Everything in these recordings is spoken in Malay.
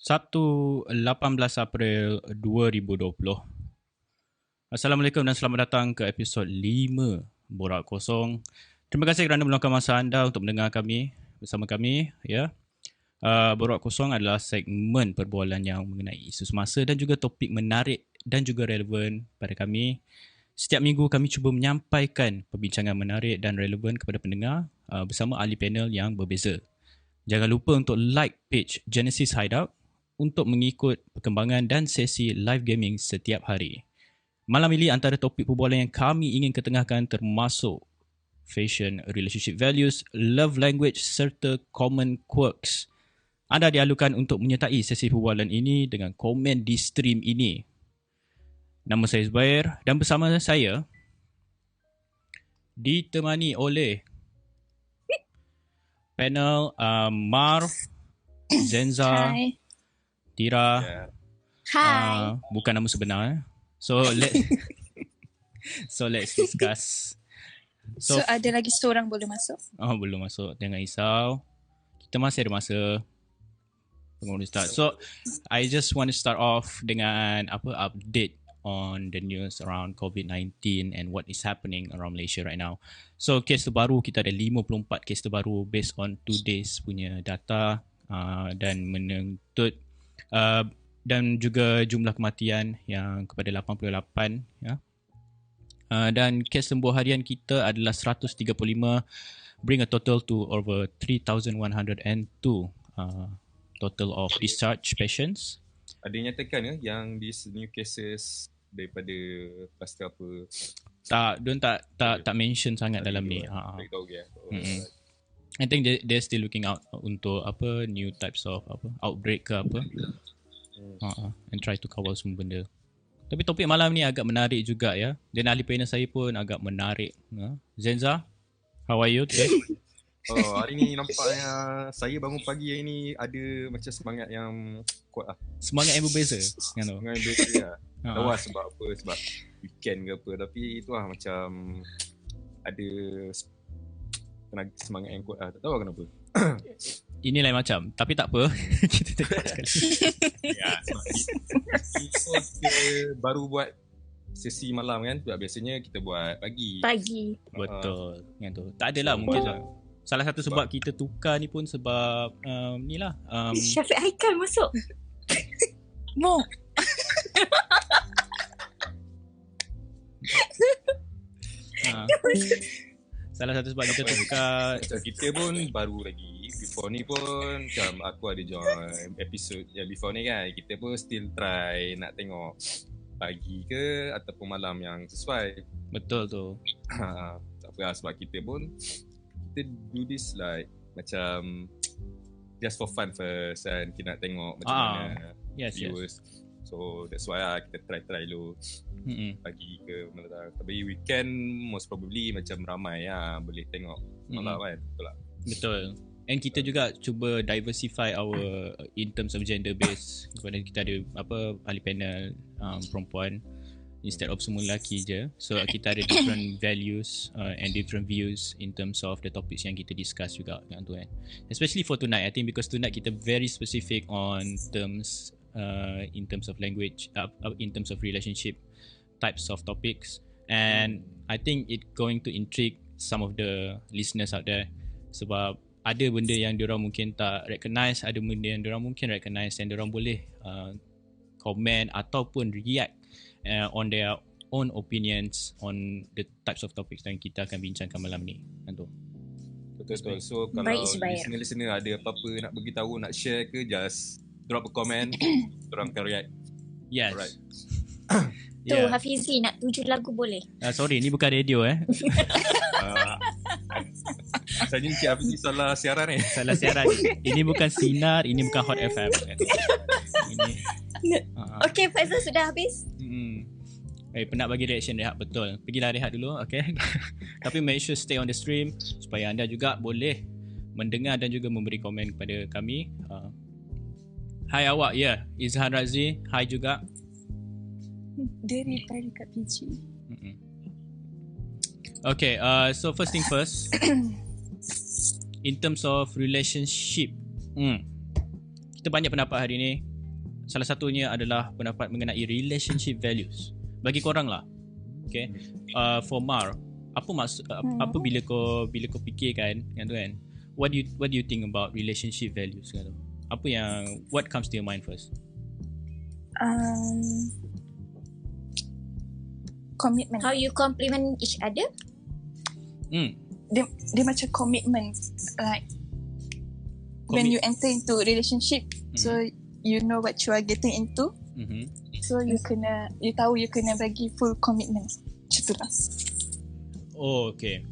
Sabtu 18 April 2020. Assalamualaikum dan selamat datang ke episod 5 Borak Kosong. Terima kasih kerana meluangkan masa anda untuk mendengar kami bersama kami. Borak Kosong adalah segmen perbualan yang mengenai isu semasa dan juga topik menarik dan juga relevan pada kami. Setiap minggu kami cuba menyampaikan perbincangan menarik dan relevan kepada pendengar bersama ahli panel yang berbeza. Jangan lupa untuk like page Genesis Hideout untuk mengikut perkembangan dan sesi live gaming setiap hari. Malam ini antara topik perbualan yang kami ingin ketengahkan termasuk fashion, relationship values, love language serta common quirks. Anda dialukan untuk menyertai sesi perbualan ini dengan komen di stream ini. Nama saya Zubair dan bersama saya ditemani oleh panel Marv, Zenza, Hai. Tira. Hai. Bukan nama sebenar. So let's discuss. So ada lagi seorang boleh masuk? Belum masuk. Jangan risau. Kita masih ada masa. We'll start. So I just want to start off dengan update on the news around COVID-19 and what is happening around Malaysia right now. So kes terbaru kita ada 54 kes terbaru based on 2 days punya data dan menuntut dan juga jumlah kematian yang kepada 88 ya. Dan kes sembuh harian kita adalah 135, bring a total to over 3,102 total of discharge patients. Ada nyatakan ke yang these new cases daripada kluster apa? Diorang tak mention sangat dalam ni. Tahu ke? I think they're still looking out untuk new types of outbreak ke apa. And try to cover semua benda. Tapi topik malam ni agak menarik juga ya. Dan ahli panel saya pun agak menarik. Zenza, how are you today? Hari ni nampaknya saya bangun pagi hari ni ada macam semangat yang kuat lah. Semangat yang berbeza kan tu. Semangat yang berbeza lah. Tahu lah sebab apa, sebab weekend ke apa. Tapi itu lah macam ada semangat yang kuat lah. Tak tahu kenapa. Ini lain macam. Tapi tak apa. Kita tengok sekali. Ya, sebab kita baru buat sesi malam kan. Sebab biasanya kita buat pagi. Betul. Yang tu. Tak adalah mungkin salah satu sebab kita tukar ni pun sebab ni lah. Syafiq Haikal masuk. Mo. Salah satu sebab kita tukar. Macam kita pun baru lagi. Before ni pun macam aku ada join episode yang before ni kan. Kita pun still try nak tengok pagi ke ataupun malam yang sesuai. Betul tu. Tak apa lah, sebab kita pun kita do this like macam just for fun first kan. Kita nak tengok macam mana viewers. So that's why kita try dulu pagi ke malam. Tapi weekend most probably macam ramai lah boleh tengok malam kan. Betul tak? Betul. And kita juga cuba diversify our in terms of gender base. Kepada kita ada ahli panel perempuan instead of semua lelaki je. So kita ada different values and different views in terms of the topics yang kita discuss juga kan tu kan. Especially for tonight, I think because tonight kita very specific on terms in terms of language, in terms of relationship types of topics, and I think it going to intrigue some of the listeners out there sebab ada benda yang diorang mungkin tak recognize, ada benda yang diorang mungkin recognize dan diorang boleh comment ataupun react on their own opinions on the types of topics yang kita akan bincangkan malam ni. Betul. So kalau listener ada apa-apa nak beritahu, nak share ke, just drop a comment. Diorang akan react. Yes. Alright. Tu Hafizi nak tuju lagu boleh? Sorry, ni bukan radio Saya Cik Hafizi salah siaran ni. Salah siaran. Ini bukan Sinar, ini bukan Hot FM. Ini. Okay, Faizal sudah habis? Penat bagi reaction rehat, betul. Pergilah rehat dulu, okay. Tapi make sure stay on the stream supaya anda juga boleh mendengar dan juga memberi komen kepada kami. Hai awak, Izhan Razi, hai juga. Dari kat PG. Okay, so first thing first. In terms of relationship, kita banyak pendapat hari ni. salah satunya adalah pendapat mengenai relationship values. Bagi korang lah. Okay. For Mar, apa maksud apa bila kau fikirkan kan tu kan? What do you think about relationship values kan tu? Apa yang what comes to your mind first? Commitment. How you complement each other? Dia macam commitment, like when you enter into relationship, so you know what you are getting into, so you tahu you kena bagi full commitment. Macam tu lah. Oh, okay.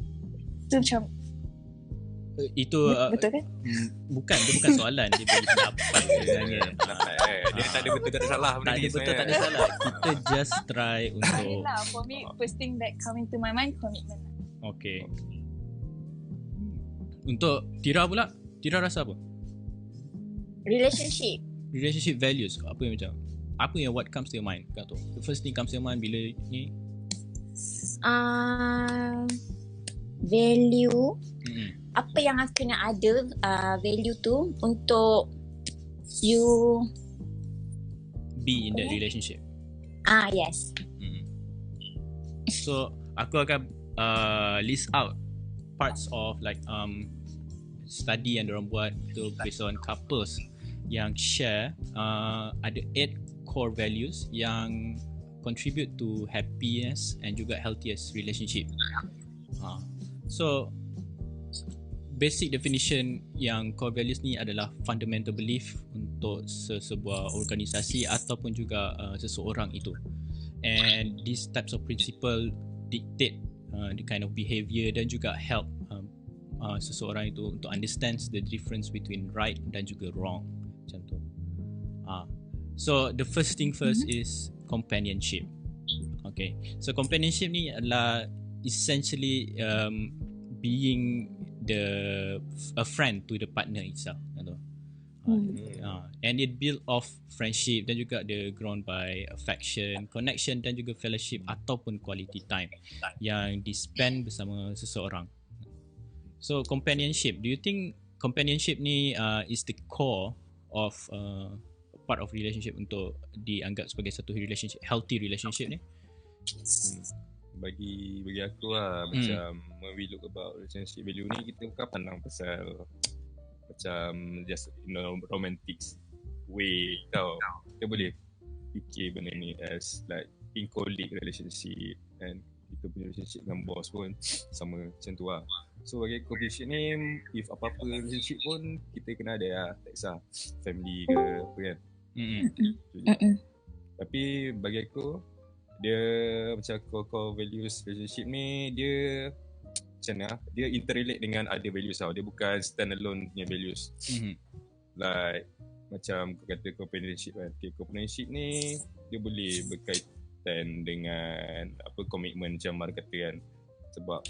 Itu macam itu betul kan? Itu bukan soalan. Dia bagi pendapat sebenarnya. Dia tak ada betul tak ada salah benda ni. Tak ada salah. Kita just try untuk For me, first thing that coming to my mind, commitment. Okay. Untuk Tira pula, Tira rasa apa? Relationship values. Apa yang what comes to your mind? Kata the first thing comes to your mind bila ni value. Apa yang kena ada value tu untuk you be in that relationship. Yes. So aku akan list out parts of like study yang diorang buat tu based on couples yang share ada 8 core values yang contribute to happiness and juga healthiest relationship. So basic definition yang core values ni adalah fundamental belief untuk sebuah organisasi ataupun juga seseorang itu. And these types of principle dictate the kind of behavior dan juga help seseorang itu untuk understand the difference between right dan juga wrong. Macam tu. So the first thing first is companionship. Okay. So companionship ni adalah essentially being a friend to the partner itself. And it built off friendship dan juga dia grown by affection, connection dan juga fellowship ataupun quality time yang di-spend bersama seseorang. So companionship, do you think companionship ni is the core of part of relationship untuk dianggap sebagai satu relationship, healthy relationship ni? Bagi aku lah, macam when we look about relationship value ni, kita bukan pandang pasal macam just romantic way tau. Kita boleh fikir benda ni as like in colleague relationship, and kita punya relationship dengan boss pun sama macam tu lah. So bagi aku relationship ni, if apa-apa relationship pun kita kena ada lah, tak kisah family ke apa kan. Tapi bagi aku dia macam core values relationship ni, dia macam mana, dia interrelate dengan other values tau. Dia bukan stand alone punya values. Like macam kau kata companionship kan. Okay, companionship ni dia boleh berkaitan dengan apa, komitmen macam Mar kata kan. Sebab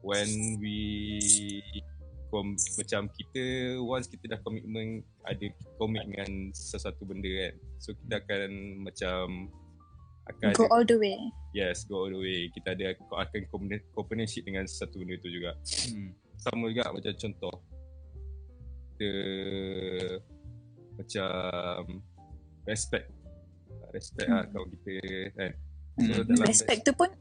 when we macam kita, once kita dah komitmen, ada komit dengan sesuatu benda kan, so kita akan macam go all the way. Yes, go all the way. Kita akan companionship dengan satu benda tu juga. Sama juga macam contoh macam respect lah kalau kita kan. So respect tu pun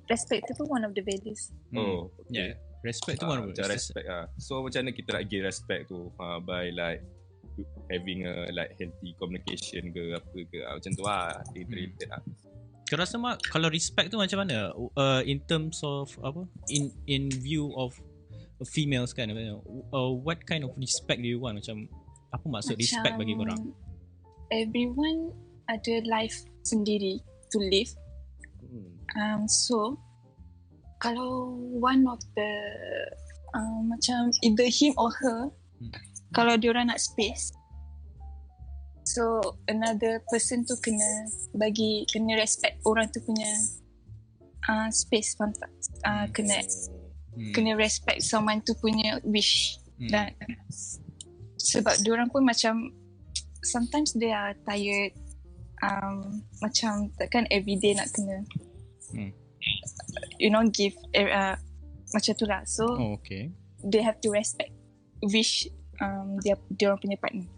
one of the values. Oh, okay. Yeah. Respect tu one of the values. Respect lah. So macam mana kita nak give respect tu by like having a like healthy communication ke apa ke, macam tu lah. Related lah. Kau rasa Mak, kalau respect tu macam mana in terms of apa, in view of females kan, what kind of respect do you want? Macam apa maksud macam respect bagi korang? Everyone ada life sendiri to live. So kalau one of the macam either him or her, kalau diorang nak space, so another person tu kena respect orang tu punya space, kena respect someone tu punya wish. Dan sebab diorang pun macam sometimes they are tired, macam takkan everyday nak kena give macam tu lah. So okay, they have to respect wish dia orang punya partner.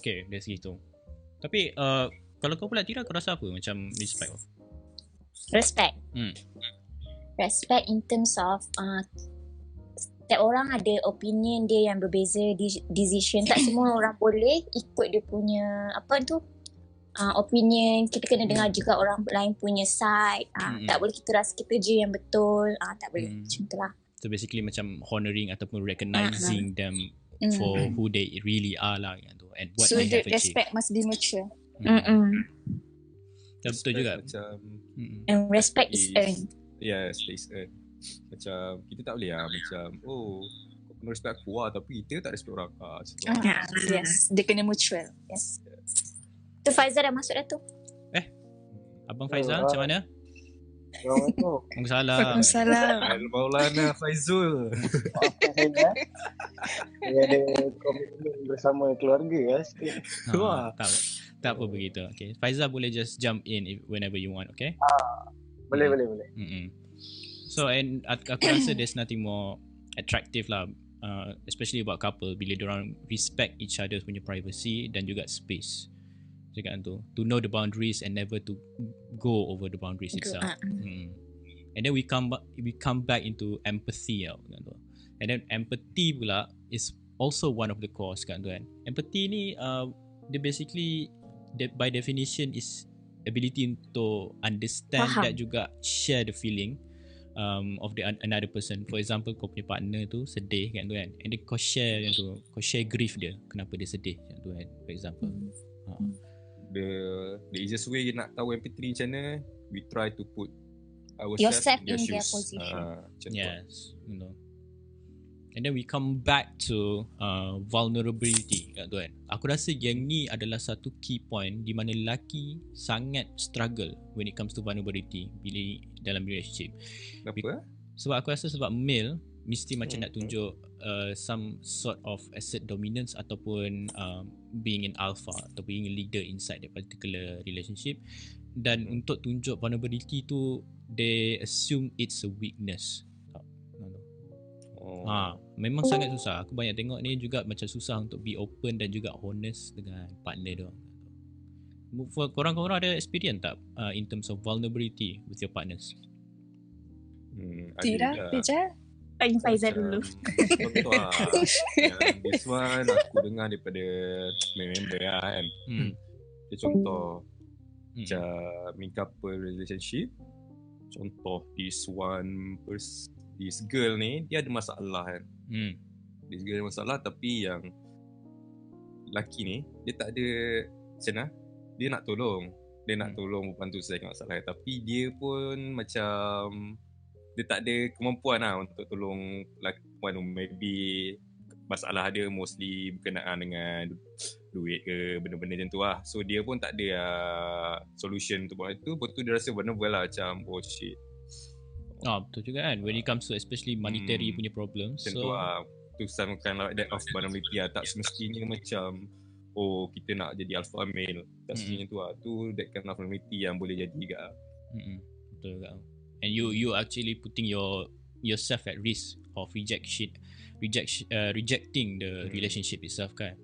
Okay, dari situ. Tapi kalau kau pula Tira, kau rasa apa macam respect? Respect. Respect in terms of setiap orang ada opinion dia yang berbeza, decision. Tak semua orang boleh ikut dia punya opinion. Kita kena dengar juga orang lain punya side. Tak boleh kita rasa kita je yang betul. Tak boleh macam tu lah. So basically macam honoring ataupun recognizing them for who they really are lah gitu, and what so they the have achieved. respect must be mutual. Betul juga. Macam and respect is earned. Yeah, respect is earned. Macam kita tak boleh macam kau kena respect aku tapi kita tak respect orang Yes, dia kena mutual. Yes. Tu Faizal dah masuk dah tu. Abang Faizal macam mana? Assalamualaikum. Waalaikumsalam. Maulana Faizul. Dia ada komitmen bersama keluarga sikit. Tak apa begitu. Okay, Faizal boleh just jump in whenever you want, okay? Boleh. So and aku rasa there's nothing more attractive lah, especially about couple bila diorang respect each other punya privacy dan juga space. Cakap tu, to know the boundaries and never to go over the boundaries itself. And then we come back into empathy kan tu. And then empathy pula is also one of the cause kan tu kan. Empathy ni dia basically by definition is ability untuk understand dan juga share the feeling of the another person. For example, kau punya partner tu sedih kan tu kan, and then kau share kan tu, kau share grief dia, kenapa dia sedih kan tu kan, for example. The easiest way nak tahu empathy macam mana, we try to put yourself in in their shoes. position. Yes, you know. And then we come back to vulnerability kan tu kan. Aku rasa yang ni adalah satu key point di mana lelaki sangat struggle when it comes to vulnerability bila dalam relationship. Kenapa? Sebab aku rasa sebab male mesti macam nak tunjuk some sort of asset dominance ataupun being an alpha atau being a leader inside that particular relationship, dan untuk tunjuk vulnerability tu they assume it's a weakness. Memang sangat susah. Aku banyak tengok ni juga macam susah untuk be open dan juga honest dengan partner dia. Korang-korang ada experience tak in terms of vulnerability with your partners? Tidak, Pijal. Tanya Faizal dulu. Contoh this one aku dengar daripada member kan. Dia contoh macam in couple relationship. Contoh this girl ni dia ada masalah kan. This girl ada masalah, tapi yang lelaki ni dia tak ada macam mana, dia nak tolong perempuan tu selesaikan masalah, tapi dia pun macam dia tak ada kemampuan lah untuk tolong perempuan tu. Maybe masalah dia mostly berkenaan dengan duit ke benda-benda macam tu lah. So dia pun tak ada solution untuk buat itu. Lepas tu dia rasa vulnerable lah, macam oh shit. Betul juga kan, when it comes to especially monetary punya problem. Macam tu lah, to some kind of that of vulnerability lah. Tak semestinya macam kita nak jadi alpha male. Tak semestinya tu lah. Tu that kind of vulnerability yang boleh jadi juga. Betul juga. And you actually putting yourself at risk of rejecting the relationship itself kan.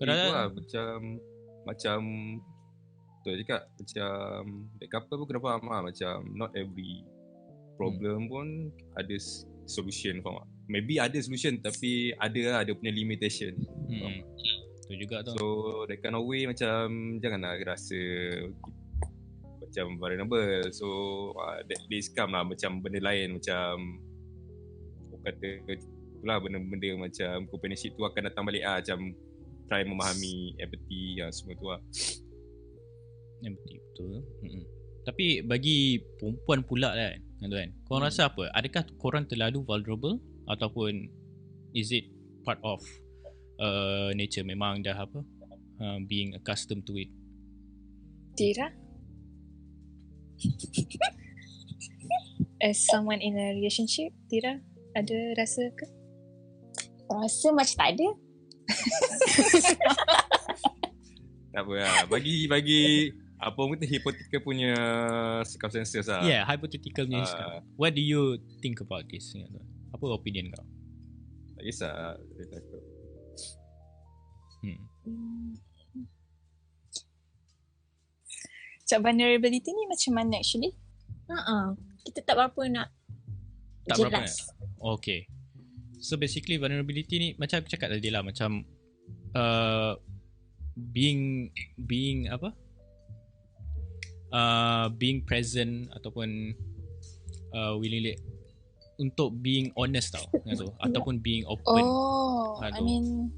Kadang macam betul cakap, macam that couple pun kena faham lah, macam not every problem pun ada solution, faham tak? Maybe ada solution tapi ada punya limitation. Betul juga tu. So that kind of way macam janganlah rasa macam vulnerable. So that days come lah macam benda lain, macam kata itulah benda-benda macam companionship tu akan datang balik macam try memahami empathy semua tu lah. Empathy betul. Tapi bagi perempuan pula kan tuan, korang rasa apa? Adakah korang terlalu vulnerable ataupun is it part of nature, memang dah being accustomed to it? Tira? As someone in a relationship, Tira ada rasa ke? Rasa macam tak ada. Tak apa lah. Bagi apa mungkin hypothetical punya circumstances lah. Yeah, hypothetical punya. What do you think about this? Apa opinion kau? Tak kisah. Macam vulnerability ni macam mana actually? Kita tak berapa nak Tak berapa jelas. Okay. So basically vulnerability ni macam aku cakap tadi lah, macam being apa? Being present ataupun willingly untuk being honest tau tu, ataupun being open. I mean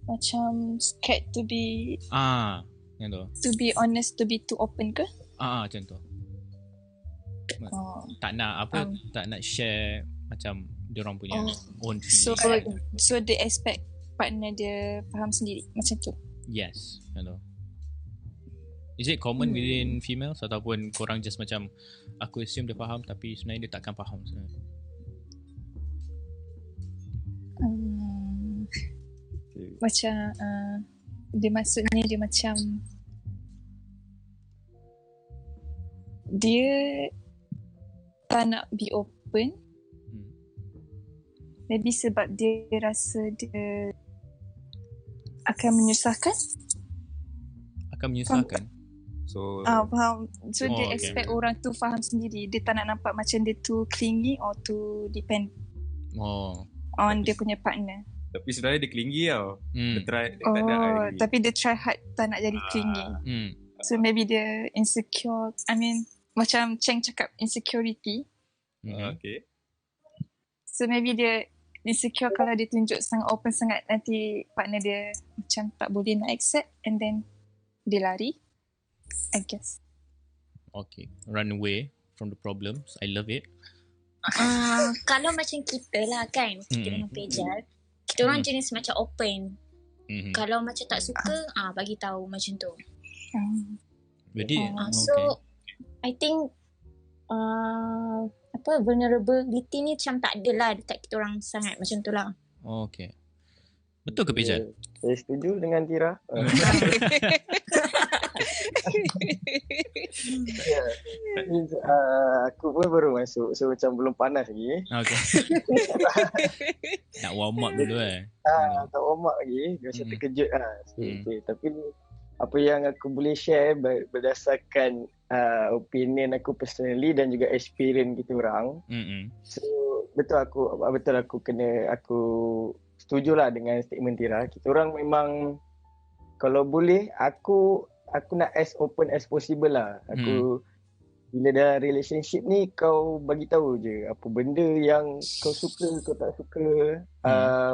macam scared to be tu. To be honest, to be too open ke? Macam tu. Tak nak apa, tak nak share macam diorang punya own feeling. So they expect partner dia faham sendiri macam tu. Yes, macam tu. Is it common within females ataupun korang just macam aku assume dia faham tapi sebenarnya dia takkan faham sebenarnya? Macam dia maksudnya dia macam dia tak nak be open. Maybe sebab dia rasa dia akan menyusahkan. So faham. So dia expect orang tu faham sendiri. Dia tak nak nampak macam dia too clingy or too depend on dia punya partner. Tapi sebenarnya dia clingy tau. Dia try, tapi dia try hard tak nak jadi clingy. So maybe dia insecure. I mean macam Cheng cakap insecurity. Okay. So maybe dia insecure kalau dia tunjuk sangat open sangat, nanti partner dia macam tak boleh nak accept and then dia lari, I guess. Okay, run away from the problems. I love it. Kalau macam kita lah kan, kita dengan Pejal, kita orang jenis macam open. Kalau macam tak suka, bagi tahu macam tu. Jadi so I think vulnerability ni macam tak ada lah dekat kita orang sangat macam tu lah. Okay. Betul ke Pejal? Saya setuju dengan Tira. Aku pun baru masuk, so macam belum panas lagi. Okay. Nak warm up dulu tak warm up lagi, biasa terkejut lah. Tapi apa yang aku boleh share berdasarkan opinion aku personally dan juga experience kita orang. So betul aku setujulah dengan statement Tira. Kita orang memang kalau boleh aku nak as open as possible lah. Aku bila dah relationship ni kau bagi tahu je apa benda yang kau suka, kau tak suka.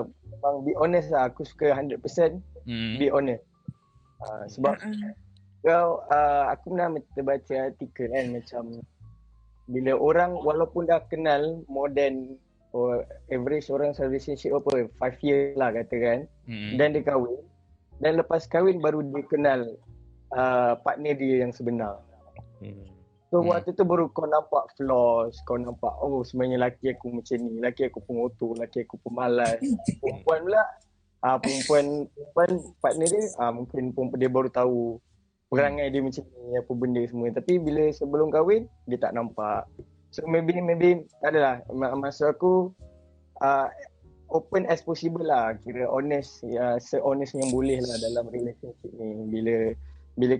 Memang be honest lah. Aku suka 100% be honest. Sebab aku pernah baca artikel kan, macam bila orang walaupun dah kenal more than average orang relationship 5 years lah katakan, dan dia kahwin, dan lepas kahwin baru dia kenal partner dia yang sebenar. So waktu tu baru kau nampak flaws, kau nampak sebenarnya laki aku macam ni, laki aku pengotor, laki aku pemalas. Perempuan pula perempuan partner dia mungkin dia baru tahu perangai dia macam ni, apa benda semua. Tapi bila sebelum kahwin dia tak nampak. So maybe adalah maksud aku open as possible lah, kira honest, se-honest yang boleh lah dalam relationship ni. Bila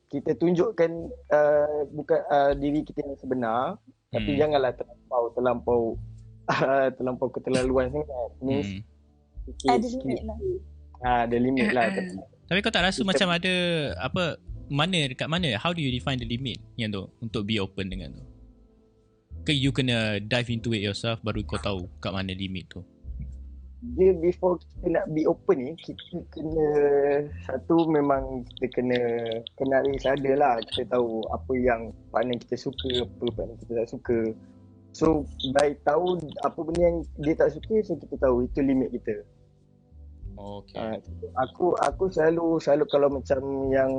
kita tunjukkan bukan diri kita yang sebenar, tapi janganlah terlampau keterlaluan sangat. Ada limit lah. Ada limit lah. Tapi kau tak rasa macam ada dekat mana? How do you define the limit yang tu untuk be open dengan tu? Ke you kena dive into it yourself baru kau tahu kat mana limit tu? Dia before kita nak be open ni, kita kena satu memang kita kena kenali sadalah, kita tahu apa yang partner kita suka, apa partner kita tak suka. So by tahu apa benda yang dia tak suka, so kita tahu itu limit kita. Okay. Aku selalu kalau macam yang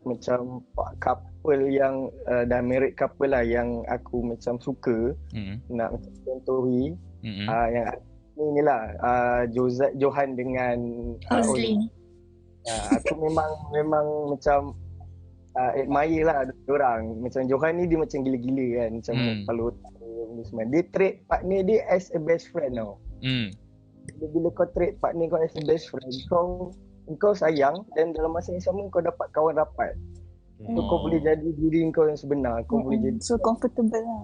macam couple yang dah married couple lah yang aku macam suka nak macam contohi yang inilah Johan dengan Ozlin. Aku memang macam admire lah diorang. Macam Johan ni dia macam gila-gila kan, macam kalau dia treat partner dia as a best friend tau. Bila kau treat partner kau as a best friend, engkau sayang dan dalam masa yang sama kau dapat kawan rapat. So kau boleh jadi diri kau yang sebenar. Kau boleh jadi so comfortable lah.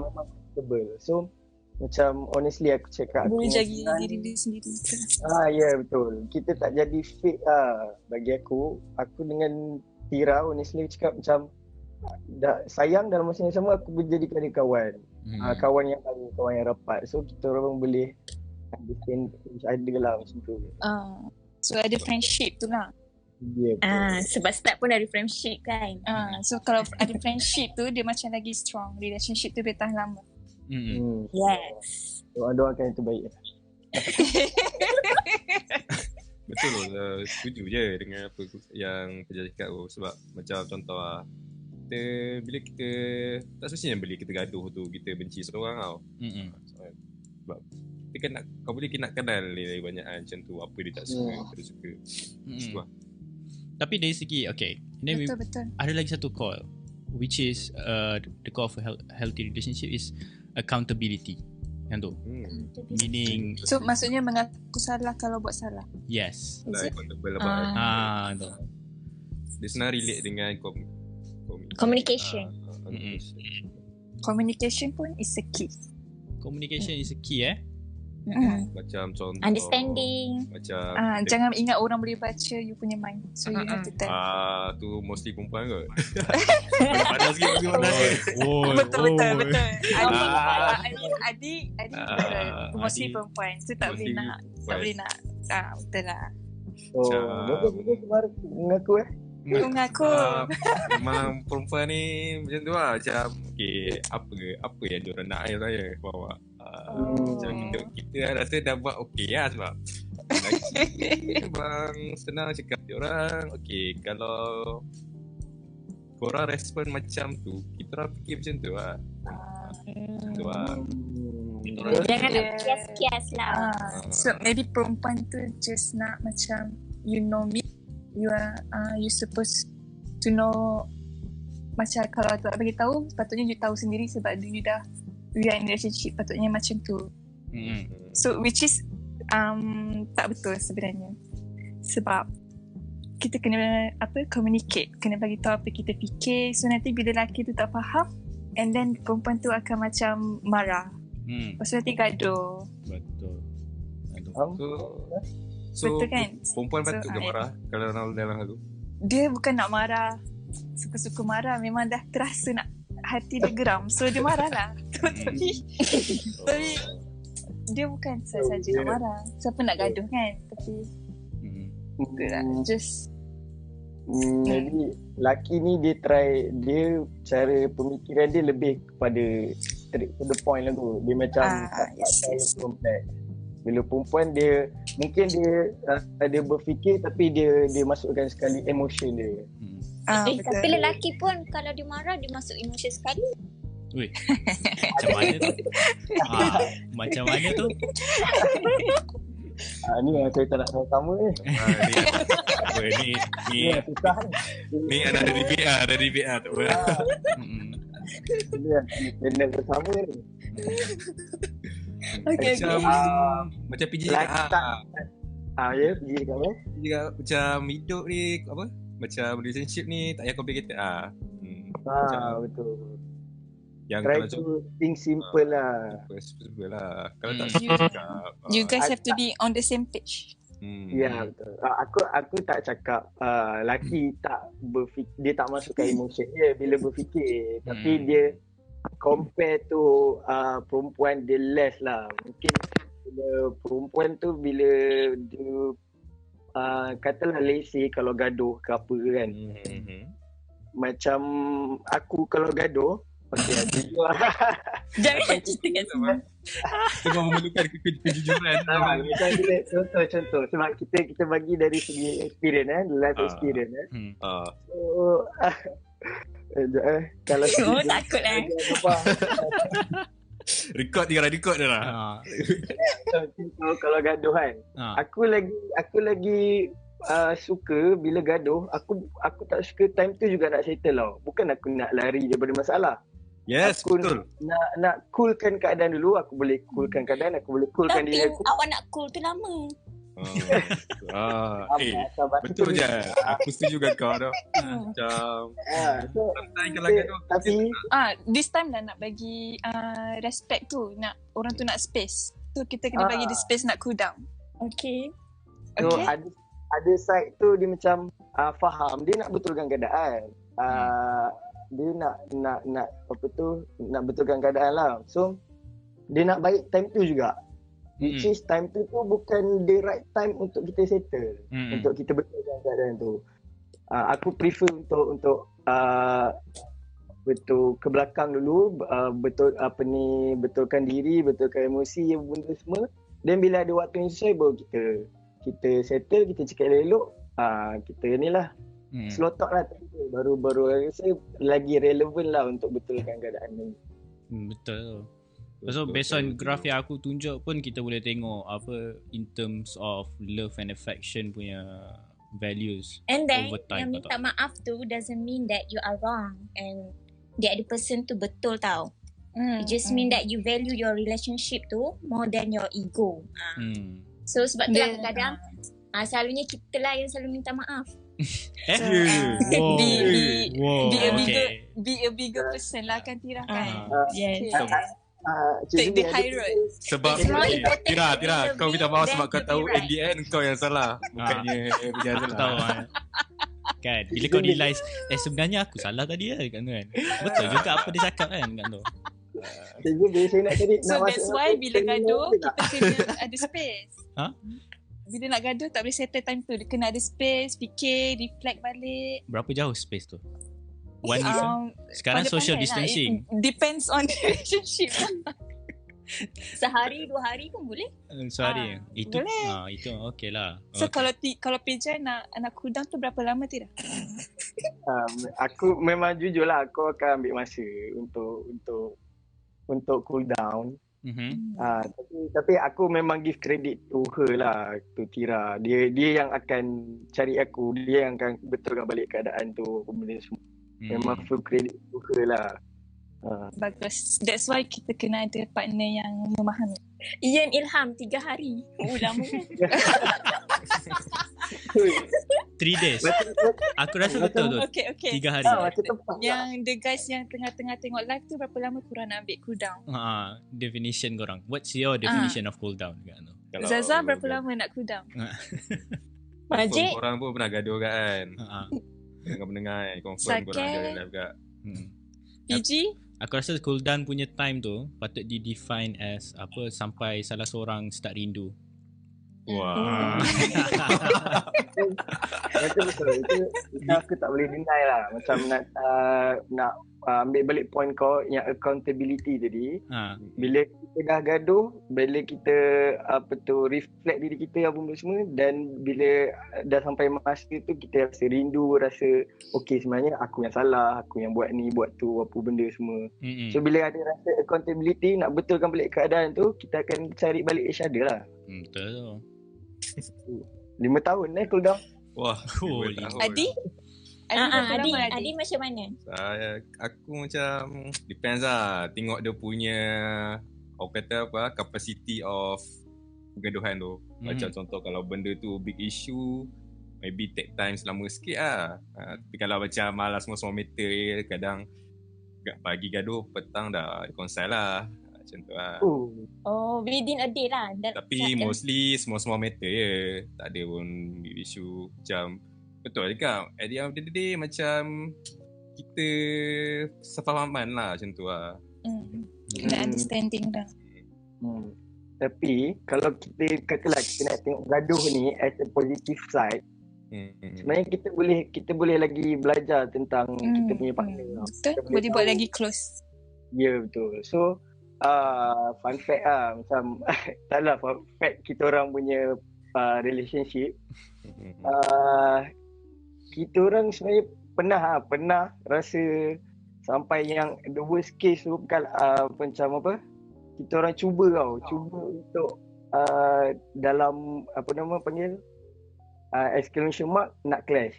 memang comfortable. So macam honestly aku cakap boleh aku jaga diri dia sendiri. betul. Kita tak jadi fake bagi aku dengan Tira honestly cakap macam sayang dalam masa yang sama aku boleh jadikan dia kawan. Kawan yang baik, kawan yang rapat. So kita orang boleh understand ada lah macam tu. So ada friendship tu lah. Sebab start pun dari friendship kan. So kalau ada friendship tu dia macam lagi strong. Relationship tu boleh tahan lama. Yes. Doakan yang terbaik. Betul lah, setuju je dengan apa yang Fajar cakap tu. Sebab macam contoh lah, bila kita tak semestinya bila kita gaduh tu kita benci seorang tau. Sebab kita kan kau boleh nak kenal dia banyak macam tu, apa dia tak suka, apa dia suka. Tapi dari segi betul. Ada lagi satu call which is the call for healthy relationship is accountability. Yang tu meaning, so maksudnya mengaku salah kalau buat salah. Yes, accountable lah. Tu Dia senang relate dengan communication. Communication pun is a key. Communication is a key Macam contoh understanding. Macam jangan ingat orang boleh baca you punya mind. So you have to tell. Tu mostly perempuan kot. panas sikit. Betul. Adik mostly perempuan. So tak boleh nak. Betul lah. Betul kemarin mengaku. Memang perempuan ni macam tu lah. Macam apa yang diorang nak air saya bawa. Macam kita rasa dah buat lah sebab memang senang cakap diorang kalau korang respon macam tu, kita orang fikir macam tu lah. Jangan nak kias-kias lah. So maybe perempuan tu just nak macam you know me, you supposed to know. Macam kalau tak bagi tahu, patutnya you tahu sendiri sebab we are in relationship, patutnya macam tu. So which is tak betul sebenarnya. Sebab kita kena communicate, kena bagi tahu apa kita fikir. So nanti bila lelaki tu tak faham, and then perempuan tu akan macam marah. Lepas tu nanti gaduh. Betul. So betul kan? perempuan patut ke marah kalau dalam hal tu? Dia bukan nak marah suka-suka marah, memang dah terasa nak hati dia geram, so dia marah lah. Tapi dia bukan saja nak marah. Siapa nak gaduh kan? Tapi just jadi lelaki ni dia cara pemikiran dia lebih kepada straight to the point lah tu. Dia macam kompleks. Bila perempuan dia mungkin dia berfikir tapi dia masukkan sekali emotion dia. Tapi lelaki pun kalau dia marah dia masuk emotion sekali. Weh, macam mana tu? Macam mana tu? Ni yang saya tak nak sama ni. Ni ada debate tak apa. Ini bersama ni. Macam PJ PJ kat macam hidup ni apa? Macam relationship ni tak payah complicated betul. Yang try kalau to think simple lah. Simple lah. Kalau tak you guys have to be on the same page. Ya betul. Aku tak cakap lelaki tak berfikir, dia tak masukkan emotion dia bila berfikir, tapi dia compare tu perempuan dia less lah. Mungkin bila perempuan tu bila dia katalah let's say kalau gaduh ke apa kan, macam aku kalau gaduh jangan cerita kat sini. Sebab memerlukan kejujuran. Contoh sebab kita bagi dari segi experience life experience kalau takut record dia lah. Kalau gaduh kan, aku lagi suka bila gaduh, aku tak suka time tu juga nak settle tau. Bukan aku nak lari daripada masalah. Yes, aku betul. Nak coolkan keadaan dulu. Aku boleh coolkan keadaan, aku boleh coolkan diri aku. Tapi awak nak cool tu lama. Betul je. Aku setuju dengan kau tu. Macam tapi this time dah nak bagi respect tu, nak orang tu nak space. Tu kita kena bagi dia space nak cool down. Okay. So ada side tu dia macam faham, dia nak betulkan keadaan. Dia nak apa tu, nak betulkan keadaan lah. So dia nak baik time tu juga. Which is time tu bukan the right time untuk kita settle, untuk kita betulkan keadaan tu. Aku prefer untuk betul ke belakang dulu, betulkan diri, betulkan emosi, benda semua. Dan bila ada waktu yang sesuai baru kita settle, kita cakap elok, kita ni lah slow talk lah, baru rasa lagi relevan lah untuk betulkan keadaan ni. Betul. So based on graph yang aku tunjuk pun kita boleh tengok apa in terms of love and affection punya values. And then over time, yang minta maaf tu doesn't mean that you are wrong and the other person tu betul tau. It just mean that you value your relationship tu more than your ego. So sebab tu kadang-kadang selalunya kita lah yang selalu minta maaf. Be a bigger person lah kan Tira kan. Yes. Take the high road. Sebab Tira, kau minta maaf sebab kau tahu in the end kau yang salah, bukannya dia salah. Kan bila kau realise sebenarnya aku salah tadi kan. Betul juga apa dia cakap kan tu. So that's why bila gaduh kita kena ada space. Bila nak gaduh tak boleh settle time tu, dia kena ada space, fikir, reflect balik. Berapa jauh space tu? One sekarang social distancing lah. Depends on the relationship. Sehari 2 hari pun boleh. Sehari itu boleh. Itu okey lah. So kalau Peja nak cool down tu berapa lama tidak? Aku memang jujur lah, aku akan ambil masa untuk cool down. Tapi aku memang give credit to her lah, to Tira. Dia yang akan cari aku, dia yang akan betulkan balik keadaan tu, benda semua. Memang full credit to her lah. Bagus. That's why kita kena ada partner yang memahami. Ian Ilham 3 hari. Lama kan? 3 days. Aku rasa betul tu. Okay. 3 hari. Yang the guys yang tengah-tengah tengok live tu berapa lama korang nak ambil cool down? Definition korang. What's your definition of cool down? Zaza berapa lama nak cool down? Majid. Korang pun pernah gaduh kan? Pendengar confirm korang ada live juga. PG? Aku rasa cool down punya time tu patut di-define as apa, sampai salah seorang start rindu. Wah. Betul. Itu aku tak boleh deny lah. Macam nak ambil balik point kau yang accountability tadi. Bila kita dah gaduh, bila kita reflect diri kita apa benda semua, dan bila dah sampai masa tu kita rasa rindu, rasa okey sebenarnya aku yang salah, aku yang buat ni, buat tu, apa benda semua. So bila ada rasa accountability, nak betulkan balik keadaan tu, kita akan cari balik each other lah. Betul. 5 tahun cool down. Wah, 5 tahun. Adi macam mana? Aku macam depends lah. Tengok dia punya capacity of pergaduhan tu. Macam contoh kalau benda tu big issue, maybe take time selama sikit lah. Tapi kalau macam malas semua meter, kadang pagi gaduh, petang dah reconcile lah. Macam tu lah. Within a day lah. Tapi mostly semua meter je. Tak ada pun big issue. Macam betul juga. At the end of the day macam kita sefahaman lah macam tu lah. Kena understanding dah. Tapi kalau kita katalah kita nak tengok gaduh ni as a positive side, sebenarnya kita boleh lagi belajar tentang kita punya partner. Betul. Boleh buat lagi close. Ya, betul. So fun fact lah, macam taklah fun fact kita orang punya relationship. Kita orang sebenarnya pernah rasa sampai yang the worst case tu bukan macam apa, kita orang cuba untuk dalam apa nama panggil exclamation mark nak clash.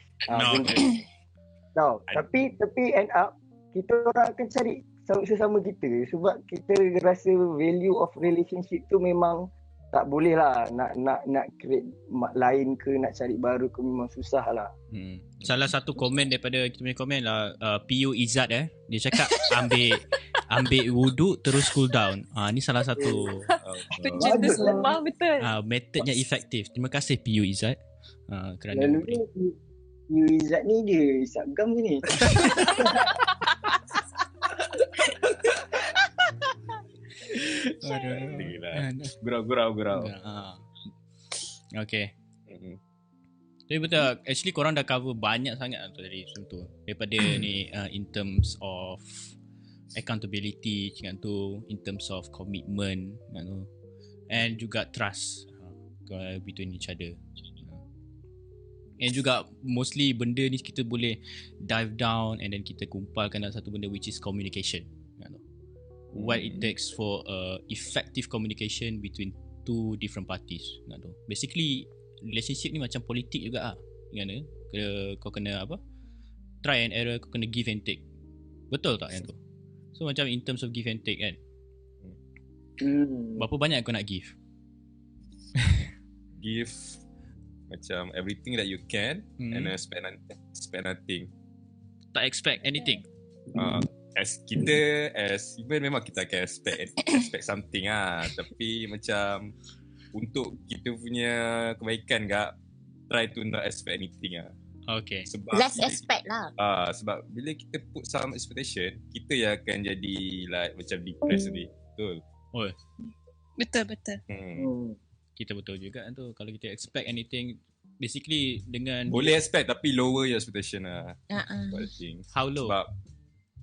Tapi end up kita orang akan cari sesama kita sebab kita rasa value of relationship tu memang tak boleh lah nak create lain ke, nak cari baru ke, memang susah lah. Salah satu komen daripada kita punya komen lah, PU Izzat dia cakap ambil wuduk terus cool down. Ni salah satu Pencetus lemah betul. metodnya efektif. Terima kasih PU Izzat kerana Lalu PU Izzat ni dia isap gam ke ni? Gurau. Okay. Tapi betul, actually korang dah cover banyak sangat tadi tu. Daripada ni in terms of accountability macam tu, in terms of commitment and juga trust between each other. And juga mostly benda ni kita boleh dive down and then kita kumpulkan dalam satu benda which is communication. What it takes for effective communication between two different parties. Basically relationship ni macam politik juga kau kena apa? Try and error, kau kena give and take. Betul tak yang tu? So macam in terms of give and take kan. Berapa banyak kau nak give? Give macam everything that you can and spend nothing. Tak expect anything. As human memang kita akan expect something tapi macam untuk kita punya kebaikan try to not expect anything Okay. Sebab less expect lah. Sebab bila kita put some expectation, kita yang akan jadi like macam depressed ni. Betul. Betul. Kita betul juga tu. Kalau kita expect anything, basically dengan boleh expect tapi lower your expectation How low? Sebab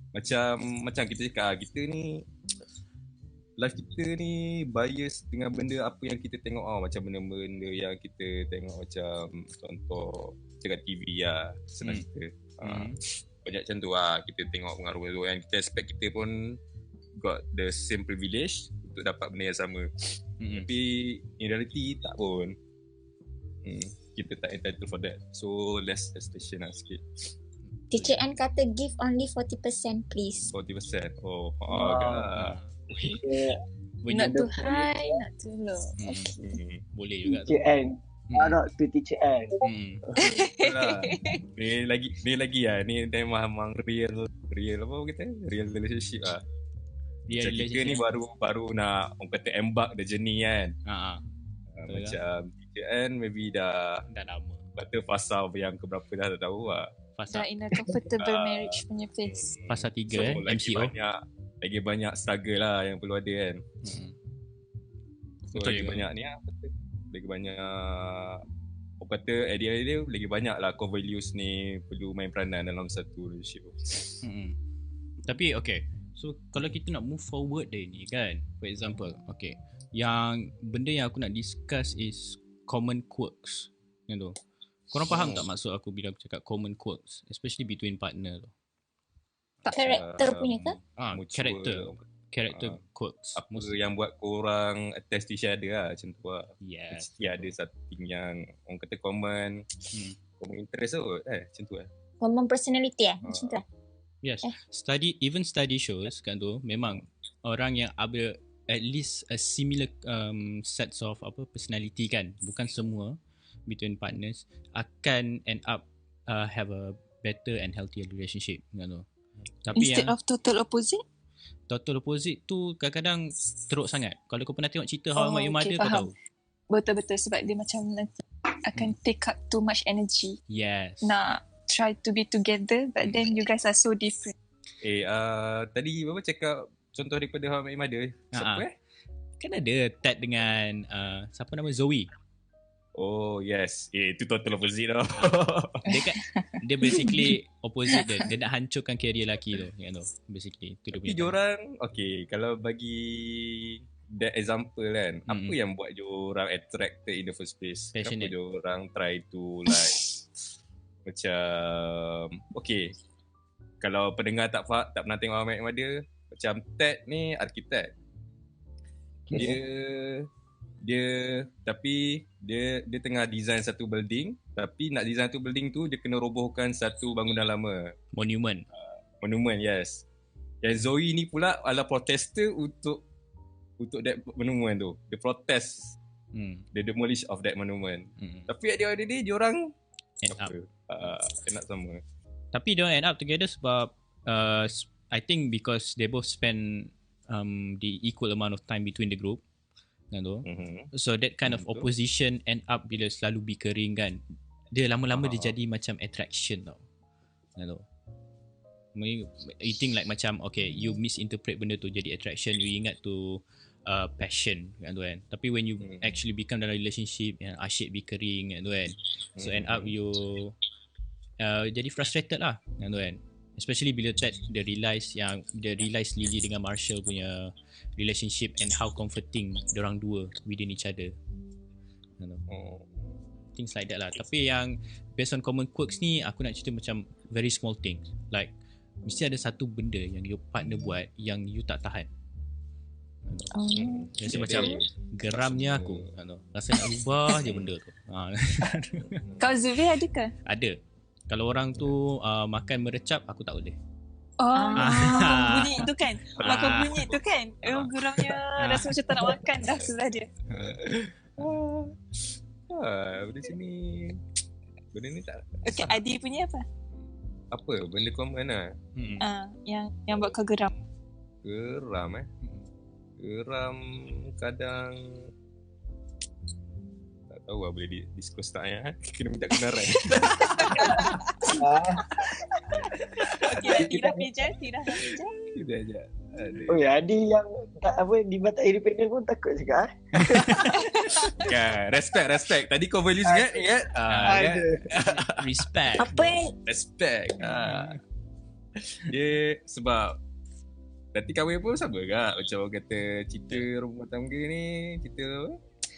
macam kita cakap, kita ni life kita ni bias dengan benda apa yang kita tengok macam benda-benda yang kita tengok, macam contoh dekat TV senang cerita banyak macam tu kita tengok pengaruh tu, yang kita expect kita pun got the same privilege untuk dapat benda yang sama. Tapi in reality tak pun. Kita tak entitled for that. So less expectation sikit. Teacher Ann kata give only 40% please. 40%. Not too high, not too low. Boleh juga tu. Teacher Ann. Shout to Teacher Ann. Ni lagi ni memang real apa kita? Real relationship Macam kita ni baru nak orang kata embark the journey kan. Macam Teacher Ann maybe dah lama. Kata fasa yang keberapa dah tak tahu Dah in a comfortable marriage punya phase. Fasa 3 MCO. Lagi banyak struggle lah yang perlu ada kan. So lagi banyak ni lagi banyak orang kata at the end of the day, lagi banyak lah core values ni perlu main peranan dalam satu relationship. Tapi okay, so kalau kita nak move forward dari ni kan, for example, okay, yang benda yang aku nak discuss is common quirks tu. Korang faham tak maksud aku bila aku cakap common quirks, especially between partner tu? Karakter punya ke? Character quirks. Apa yang buat korang attach to each other macam tu Yes. Mesti ada something yang orang kata common interest macam tu Common personality macam tu lah. Yes. Study shows kan tu, memang orang yang ada at least a similar sets of personality kan, bukan semua, between partners akan end up have a better and healthier relationship kan tu. Tapi instead of total opposite tu kadang-kadang teruk sangat. Kalau kau pernah tengok cerita How I Met Your Mother, kau tahu. Betul-betul, sebab dia macam nanti akan take up too much energy. Yes. Nak try to be together but then you guys are so different. Tadi Bapa cakap contoh daripada How I Met Your Mother. Siapa Kan ada Ted dengan siapa nama Zoe. Oh yes. Itu total opposite tau. Dia basically opposite dia. Dia nak hancurkan career lelaki tu, basically. Tapi diorang kalau bagi that example kan, apa yang buat diorang attracted in the first place? Kenapa diorang try to like macam kalau pendengar tak pernah tengok How I Met Your Mother, macam Ted ni arkitek. Dia tengah design satu building, tapi nak design satu building tu dia kena robohkan satu bangunan lama, monument, yes. Yang Zoe ni pula adalah protester untuk that monument tu. Dia protest They demolish of that monument. Tapi at the end of the day diorang end up sama. Tapi diorang end up together sebab I think because they both spend the equal amount of time between the group kan tu. So that kind of opposition end up bila selalu bickering kan, dia lama-lama dia jadi macam attraction tau kan tu. You think like macam okay, you misinterpret benda tu jadi attraction, you ingat tu passion kan tu kan. Tapi when you actually become dalam relationship yang asyik bickering kan tu kan, so end up you jadi frustrated lah kan tu kan. Especially bila dia realize Lily dengan Marshall punya relationship and how comforting diorang dua within each other kan tu. Things like that lah. Tapi yang based on common quirks ni, aku nak cerita macam very small things. Like mesti ada satu benda yang your partner buat yang you tak tahan. Rasa macam geramnya aku rasa nak ubah je benda tu. Kau Zubir ada ke? Ada. Kalau orang tu makan merecap, aku tak boleh. Bunyi tu kan. Makan bunyi tu kan. Geramnya rasa macam tak nak makan dah sebelah dia. Benda sini, benda ni tak. Okay, Adi punya apa? Apa? Benda common lah. Yang buat kau geram. Geram Geram kadang tak tahu lah boleh disclose tak ya. Kena minta kenaran. Tidak pijak. Tidak je. Oh ya, Adi yang tak apa di Batak Independent pun takut juga. Kan, respect. Tadi kau value ingat? Respect. Apa? Respect. Dia sebab nanti kahwin pun sama kan. Macam orang kata cerita rumah tangga ni, cerita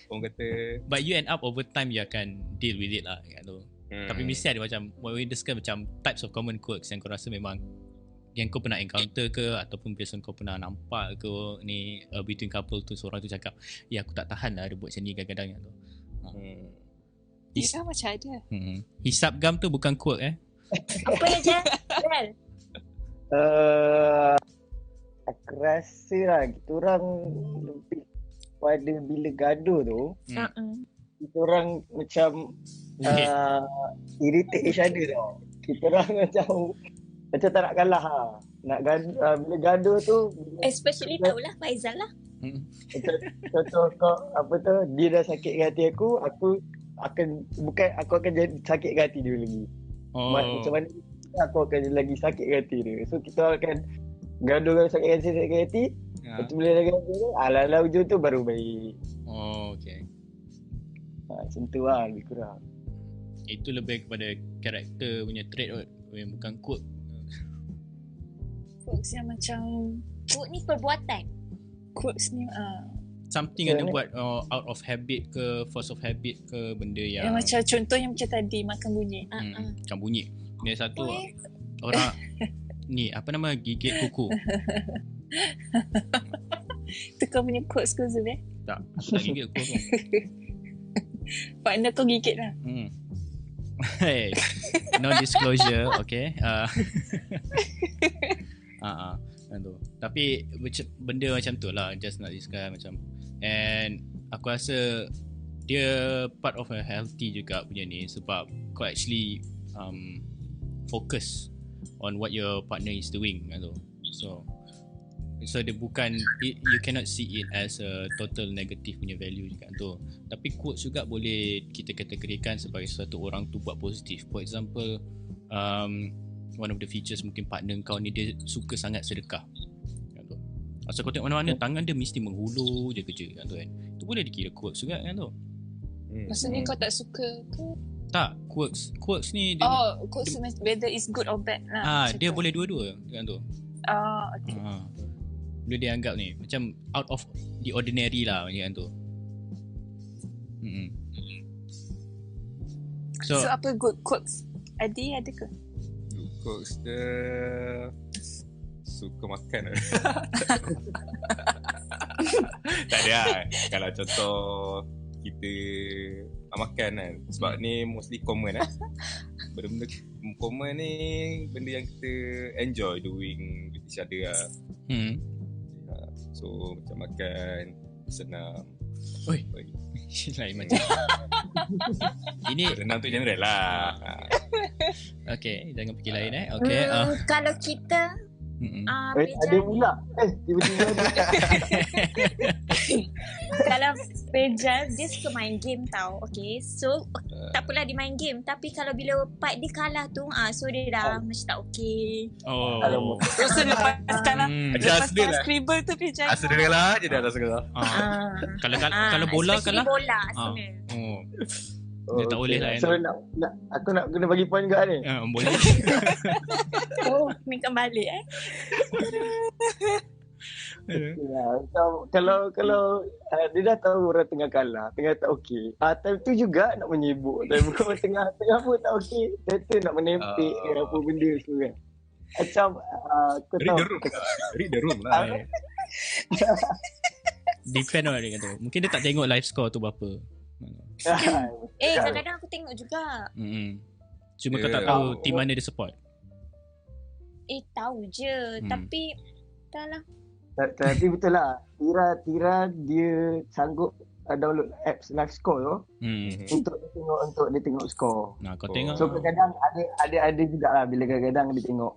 orang kata. But you end up over time you akan deal with it lah kan tu. Tapi mesti ada macam when we discuss macam types of common quirks yang kau rasa memang yang kau pernah encounter ke ataupun biasa kau pernah nampak ke ni between couple tu, seorang tu cakap aku tak tahan lah dia buat macam ni kadang-kadang tu. Dia macam ada. Hisap gam tu bukan quirk Apa ya Jan? Aku rasa lah kita orang lebih pada bila gaduh tu kita orang macam irritate each other tau. Kita orang macam tak nak kalah lah. Nak gaduh, bila gaduh tu especially tahulah Faizal lah. Contoh kau apa tu, dia dah sakit hati aku akan jadi sakit hati dia lagi. Macam mana aku akan lagi sakit hati dia. So kita akan gaduh sakit hati. Lepas bila dah gaduh tu ala-ala ujung tu baru baik. Okay. Macam tu lah lebih kurang. Itu lebih kepada karakter punya trait kot, bukan quirk. Quirks yang macam Quirk ni perbuatan. Quirks ni something yang dia buat out of habit ke, force of habit ke, benda yang macam contoh yang macam tadi makan bunyi. Makan bunyi. Ni satu orang ni apa nama, gigit kuku. Tu kau punya quirks ke Zul? Tak gigit kuku tu. Partner kau gigit lah. Hey, no disclosure, okay. Tapi benda macam tu lah, just nak discuss macam. And aku rasa dia part of a healthy juga punya ni, sebab kau actually focus on what your partner is doing kan tu. So dia bukan, you cannot see it as a total negative punya value juga tu. Tapi quotes juga boleh kita kategorikan sebagai satu orang tu buat positif. For example, one of the features mungkin partner kau ni dia suka sangat sedekah kan tu. Asal kau tengok mana-mana tangan dia mesti menghulur je kerja kan tu kan. Itu boleh dikira quotes juga kan tu. Maksudnya kau tak suka ke? Tak, quotes ni dia, quotes whether it's good or bad lah. dia boleh dua-dua kan tu. Okay. Dia dianggap ni macam out of the ordinary lah macam tu. So apa good quirks? Adi ada ke? Good quirks dia suka makan. Tak ada lah. Kalau contoh kita makan kan, sebab ni mostly common benda-benda common ni benda yang kita enjoy doing with each other lah. So macam makan senam, Oi. Lain macam. Ini renang tu general lah. Okay, jangan fikir lain Okay. Kalau kita ada pula. Tiba-tiba ada. Kalau Pejal dia suka main game tau. Okay, so tak apalah dia main game. Tapi kalau bila part dia kalah tu, so dia dah macam tak okay. So lepas kalah, lepas lah. scribble tu Pejal. Asal dia kalah je dah rasa kalah. Kalau bola kalah. Bola sebenarnya. Dia tak boleh lah. So aku nak kena bagi point juga ni. Boleh. Minta balik Kalau dia dah tahu orang tengah kalah, tengah tak okey. Time tu juga nak menyibuk. Time tengah pun tak okey. Dia nak menempik apa benda tu kan. Macam kau tahu. Read the room lah. Depend on dia kata. Mungkin dia tak tengok live score tu berapa. Kadang-kadang aku tengok juga. Cuma kau tak tahu team mana dia support. Tahu je. Tapi dah lah. Tapi betul lah. Tira dia sanggup download apps live score tu untuk dia tengok skor. Kau tengok. So kadang-kadang ada jugalah bila kadang-kadang dia tengok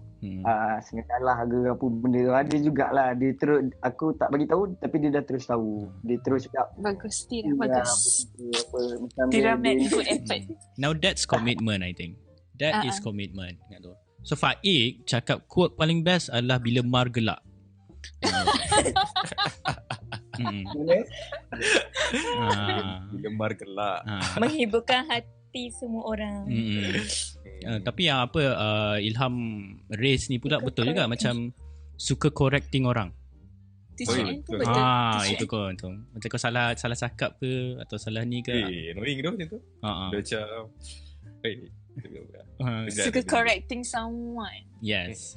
sengaja kalah ke apa benda tu. Ada jugalah dia terus, aku tak bagi tahu tapi dia dah terus tahu. Dia terus cakap bagus Tira, bagus. Tira make good effort. Now that's commitment, I think. That is commitment. So Faik cakap quote paling best adalah bila Mar gelak. Gemar gelak. Menghiburkan hati semua orang. Tapi yang Ilham race ni pula betul juga macam suka correcting orang. Betul. Itu kau tu. Macam kau salah cakap ke atau salah ni ke. Annoying tu macam tu. Dia macam suka correcting someone. Yes.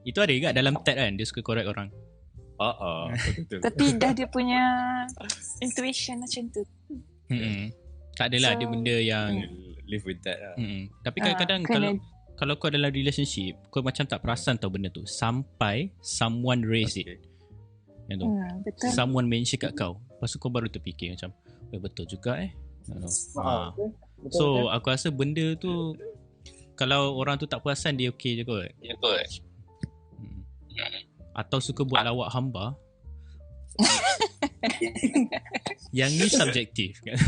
Itu ada juga dalam TED kan, dia suka correct orang. Betul. Tapi dah dia punya intuition macam tu. Tak adalah ada benda yang live with that lah. Tapi kadang-kadang kalau kau dalam relationship, kau macam tak perasan tau benda tu sampai someone raise it. Betul. Someone mention kat kau. Lepas tu kau baru terfikir macam, betul juga So aku rasa benda tu kalau orang tu tak perasan dia okey je kot. Ya kot. Atau suka buat lawak hamba. Yang ni subjektif kan.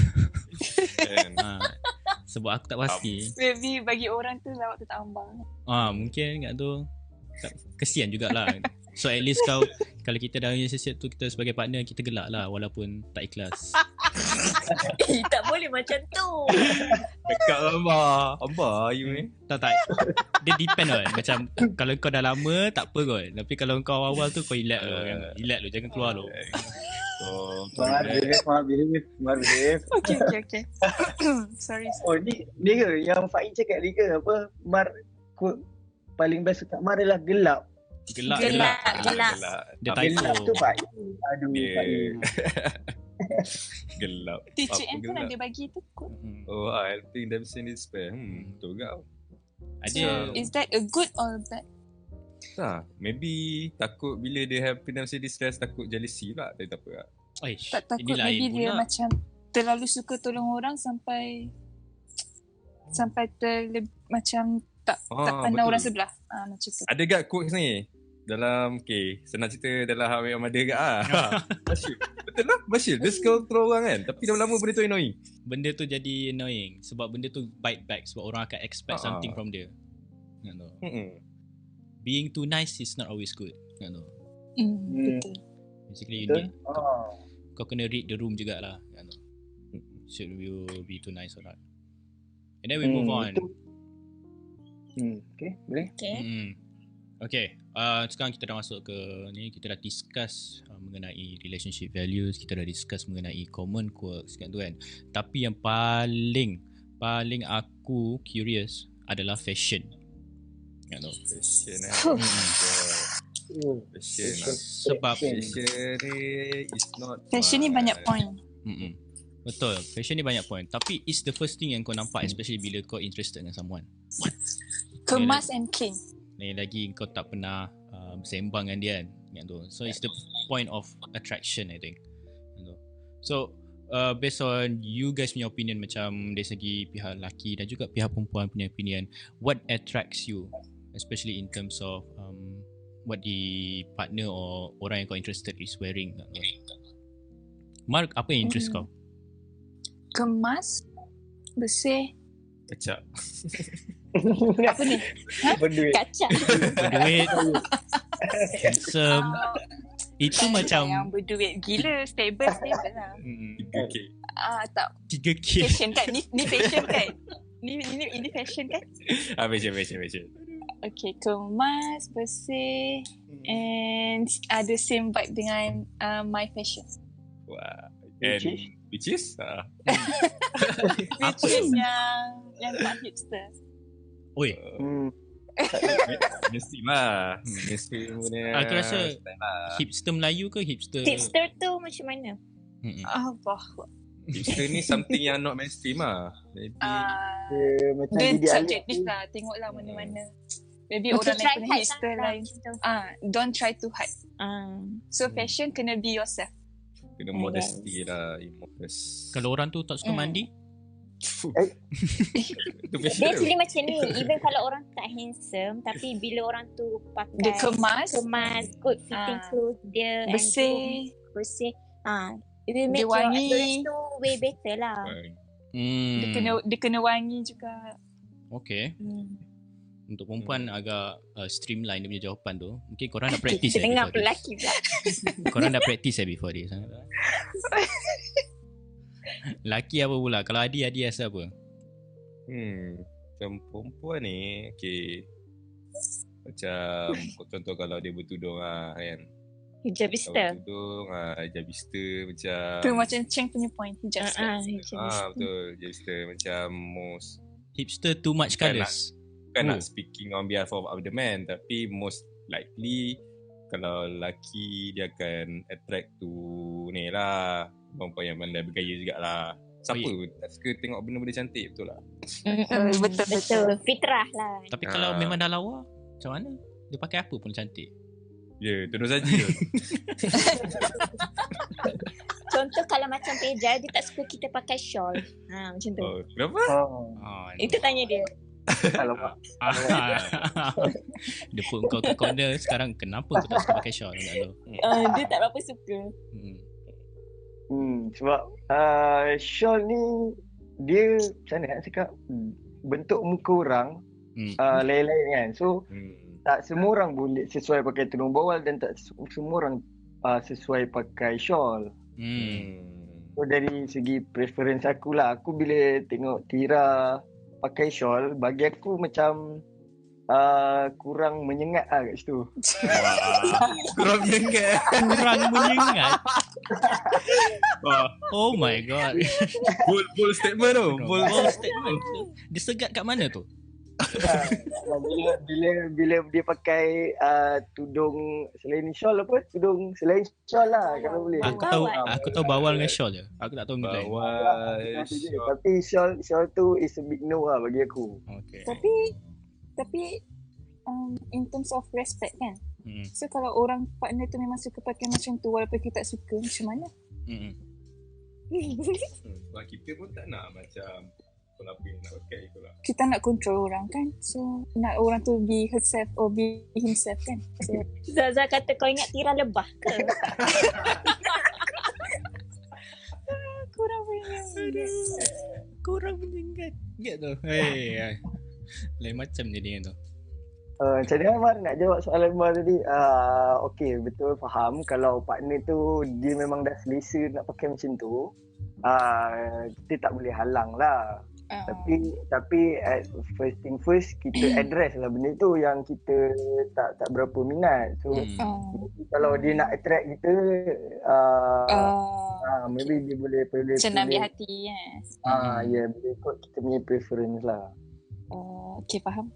Sebab aku tak pasti. Maybe bagi orang tu lawak tu tak ambang. Mungkin kat tu kesian jugalah. So at least kalau kita dalam relationship tu, kita sebagai partner kita gelak lah walaupun tak ikhlas. Tak boleh macam tu. Dekat Amba you ni. Tak dia depend kan. Macam kalau kau dah lama tak apa kot. Tapi kalau kau awal tu kau relax lu jangan keluar lu. Marif. Okay. Sorry. Ni ke yang Faik cakap ni ke apa? Mar paling best kat Mar adalah gelap. Gelap. Dia typo tu Pak. Aduh gelap. Teacher M pun ada bagi tu kot. I think them saying is fair. Betul ke? Ada. Is that a good or bad? Maybe takut bila dia have financial distress, takut jealousy lah. Tapi tak apa lah. Tak takut maybe dia macam terlalu suka tolong orang sampai macam tak pandang orang sebelah. Macam tu. Ada gak quotes ni dalam senang cerita dalam How I Met Your Mother gak Bashir. Betul lah Bashir. Dia suka tolong orang kan. Tapi lama-lama benda tu annoying. Benda tu jadi annoying sebab benda tu bite back sebab orang akan expect something from dia. Being too nice is not always good. Betul. Basically you need kau kena read the room jugalah. Should you be too nice or not? And then we move on. Okay, boleh? Okay, sekarang kita dah masuk ke ni, kita dah discuss mengenai relationship values, kita dah discuss mengenai common quirks kan tu kan. Tapi yang paling aku curious adalah fashion. Fashion Sebab fashion ni is not fashion ni banyak point. Betul, fashion ni banyak point. Tapi it's the first thing yang kau nampak especially bila kau interested dengan someone. Kemas and clean. Lagi lagi kau tak pernah bersembang dengan dia kan tu. So it's the point of attraction I think. So based on you guys punya opinion, macam dari segi pihak lelaki dan juga pihak perempuan punya opinion, what attracts you, especially in terms of what the partner or orang yang kau interested is wearing? Mark, apa yang interest kau? Kemas, bersih. Kecap. Apa ni? Berduit. Kacang. Berduit, handsome. Itu macam yang berduit gila, stable lah. 3K. Tak. 3K. Fashion kan? Ni fashion kan? Ini fashion kan? Fashion. Okay, kemas, bersih and ada same vibe dengan my fashion. Wah. Which is? Which is? Which is yang tak hipster. Oi, Mesti lah. Mesti punya. aku rasa hipster Melayu ke hipster? Hipster tu macam mana? Apa? Hipster ni something yang not mainstream lah. Maybe Macam Dia Didi Ali. subjektif lah. Tengoklah mana-mana. Maybe Okay, orang lain try punya hide hipster lah, lain. macam tu. Don't try to hide. So fashion kena be yourself. kena modesty lah. Modest. Kalau orang tu tak suka mandi, Itu Dia fashion. actually macam ni. Even kalau orang tak handsome, tapi bila orang tu pakai Dia kemas, good fitting clothes dia and bersih, bersih, it will make dia your wangi. appearance tu way better lah. Dia kena wangi juga. Okay. Untuk perempuan agak streamline dia punya jawapan tu. Mungkin korang dah practice Dengar before pelaki pula. this. Korang dah practice before this. Laki apa pula? Kalau Adi rasa apa? Macam perempuan ni, okay. Macam contoh kalau dia bertudung kan. Hijabista. Bertudung, hijabista macam. Tu macam Cheng punya point. Hijab. Betul. Hijabista macam most. Hipster too much colours. Bukan nak speaking on behalf of the man, tapi most likely kalau lelaki dia akan attract to ni lah, perempuan yang pandai bergaya jugalah. Siapa tak suka tengok benda-benda cantik, betul lah. Betul. Fitrah lah. Tapi kalau memang dah lawa, macam mana? Dia pakai apa pun cantik. Ya, terus saja. Contoh kalau macam Teja, dia tak suka kita pakai shawl. Macam tu. Kenapa? Itu tanya dia. Alamak. Dia put kau ke corner. Sekarang kenapa kau tak suka pakai shawl? Dia tak berapa suka. Sebab shawl ni dia macam mana nak cakap, bentuk muka orang lain-lain kan. So tak semua orang boleh sesuai pakai tudung bawal dan tak semua orang sesuai pakai shawl. So dari segi preference aku lah, aku bila tengok Tira pakai shawl, bagi aku macam kurang menyengat lah kat situ. Kurang menyengat. Oh my god. Bold statement tu. Bold statement. Dia segat kat mana tu? Bila dia pakai tudung selain shawl apa? Tudung selain shawl lah kalau boleh. Aku tahu bawal dengan shawl je. Aku tak tahu benda lain. Tapi shawl tu is a big no lah bagi aku. Okay. Tapi in terms of respect kan. So kalau orang partner tu memang suka pakai macam tu walaupun kita tak suka, macam mana? Sebab kita pun tak nak macam apa yang nak pakai tu lah. Kita nak control orang kan. So nak orang tu be herself or be himself kan. So Zaza kata kau ingat Tira lebah ke? Kurang menyengat. Get tu. Hey. Lain macam jadi tu. Macam mana Amar nak jawab soalan Amar tadi? Okay, betul faham. Kalau partner tu dia memang dah selesa nak pakai macam tu, kita tak boleh halang lah. Tapi first thing first, kita address lah benda tu yang kita tak berapa minat. So kalau dia nak attract kita, maybe dia boleh macam ambil hati ya, boleh ikut kita punya preference lah. Okay, faham.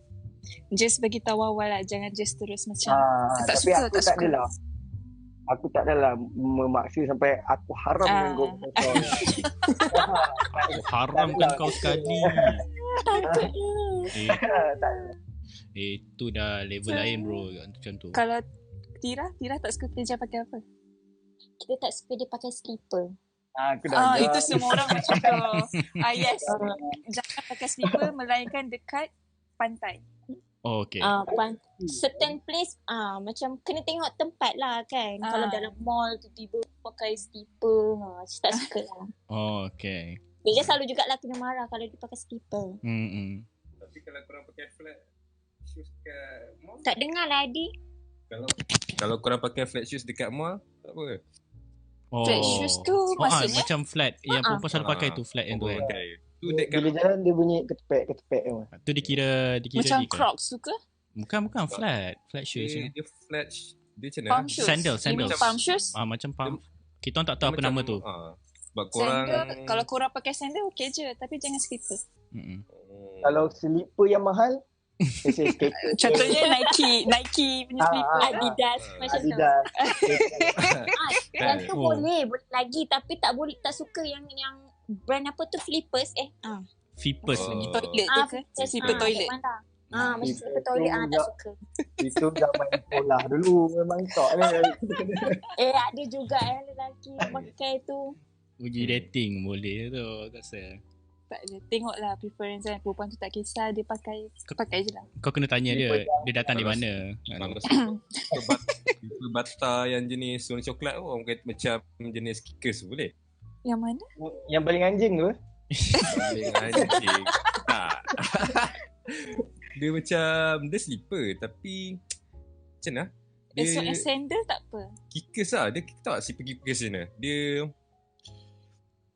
Just bagi tahu awal lah, jangan just terus macam tak tapi suka, aku tak adalah. Aku tak adalah memaksa sampai aku haram dengan kau. Aku haramkan kau sekali. Itu dah level lain bro, macam tu. Kalau Tira tak suka Teja pakai apa? Kita tak suka dia pakai slipper. Aku dah agak. Itu semua orang macam tu. Yes. Jangan pakai slipper melainkan dekat pantai. Oh, okay. Certain place macam kena tengok tempat lah kan. Kalau dalam mall tiba-tiba pakai slipper, tak suka lah. Oh, okay. Dia selalu jugalah kena marah kalau dia pakai slipper. Tapi kalau korang pakai flat shoes kat mall, tak dengar lah Adi. Kalau korang pakai flat shoes dekat mall, tak apa. Flat shoes tu maksudnya macam flat yang perempuan selalu pakai tu, flat yang tu kan. Bila jalan dia bunyi ketepek tu. Tu dikira macam Crocs tu ke? Bukan flat shoes. Dia flat, dia macam Palm shoes. Sandal. Palm shoes? Macam palm. Kita orang tak tahu apa nama tu. Sebab korang sandal, kalau korang pakai sandal okey je, tapi jangan slipper. Kalau slipper yang mahal, contohnya Nike punya slipper. Adidas macam tu. Yang tu boleh lagi, tapi tak suka yang brand apa tu, Flippers Flippers lagi toilet tu ke? Slipper toilet. Macam slipper toilet tak suka. Itu zaman sekolah dulu memang tak ni. Ada juga yang lelaki pakai tu. Uji dating boleh tu rasa. Tak ada. Tengoklah preference kan. Perempuan tu tak kisah, dia pakai je lah. Kau kena tanya dia datang di mana. Slipper bata yang jenis warna coklat tu, orang kata macam jenis Kickers boleh? Yang mana? Yang paling anjing tu. Paling anjing. Tak. Dia macam, dia slipper tapi macam mana? Dia sandal tak apa. Kickers lah. Dia tak slipper Kickers je ni. Dia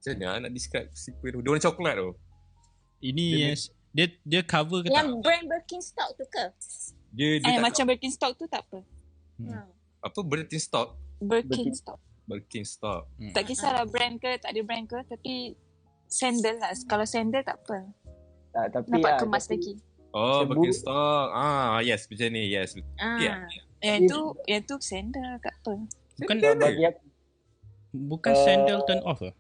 macam mana nak describe slipper tu? Dia warna coklat tu. Ini dia cover ke tak? Yang brand Birkenstock tu ke? Dia macam Birkenstock tu tak apa. Apa Birkenstock? Birkenstock. Tak kisahlah brand ke, tak ada brand ke, tapi sandal lah. Kalau sandal tak apa. Tapi nampak kemas lagi. Birkenstock. Yes, macam ni. Yes. Yang tu sandal tak apa. Bukan sandal turn off ke?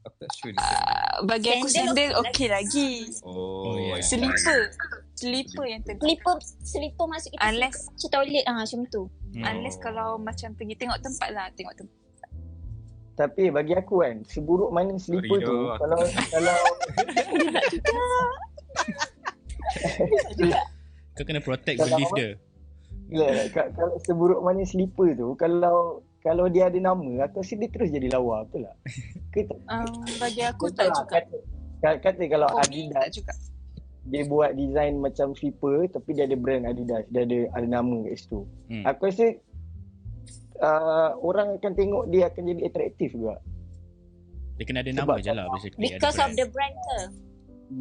Aku tak sure. Bagi aku sandal okey lagi. Slipper yang terbaik. Slipper masuk kita unless toilet macam tu. Unless kalau macam pergi tengok tempat lah, Tapi bagi aku kan, seburuk mana slipper tu, kalau kau kena protect belief dia. Kalau seburuk mana slipper tu, kalau dia ada nama, aku rasa dia terus jadi lawa, betul tak? Bagi aku tak juga. Kata kalau Adidas juga, dia buat design macam slipper tapi dia ada brand Adidas, dia ada nama kat situ. Aku rasa orang akan tengok dia akan jadi atraktif juga. Dia kena ada nama je lah basically. Because of the brand ke?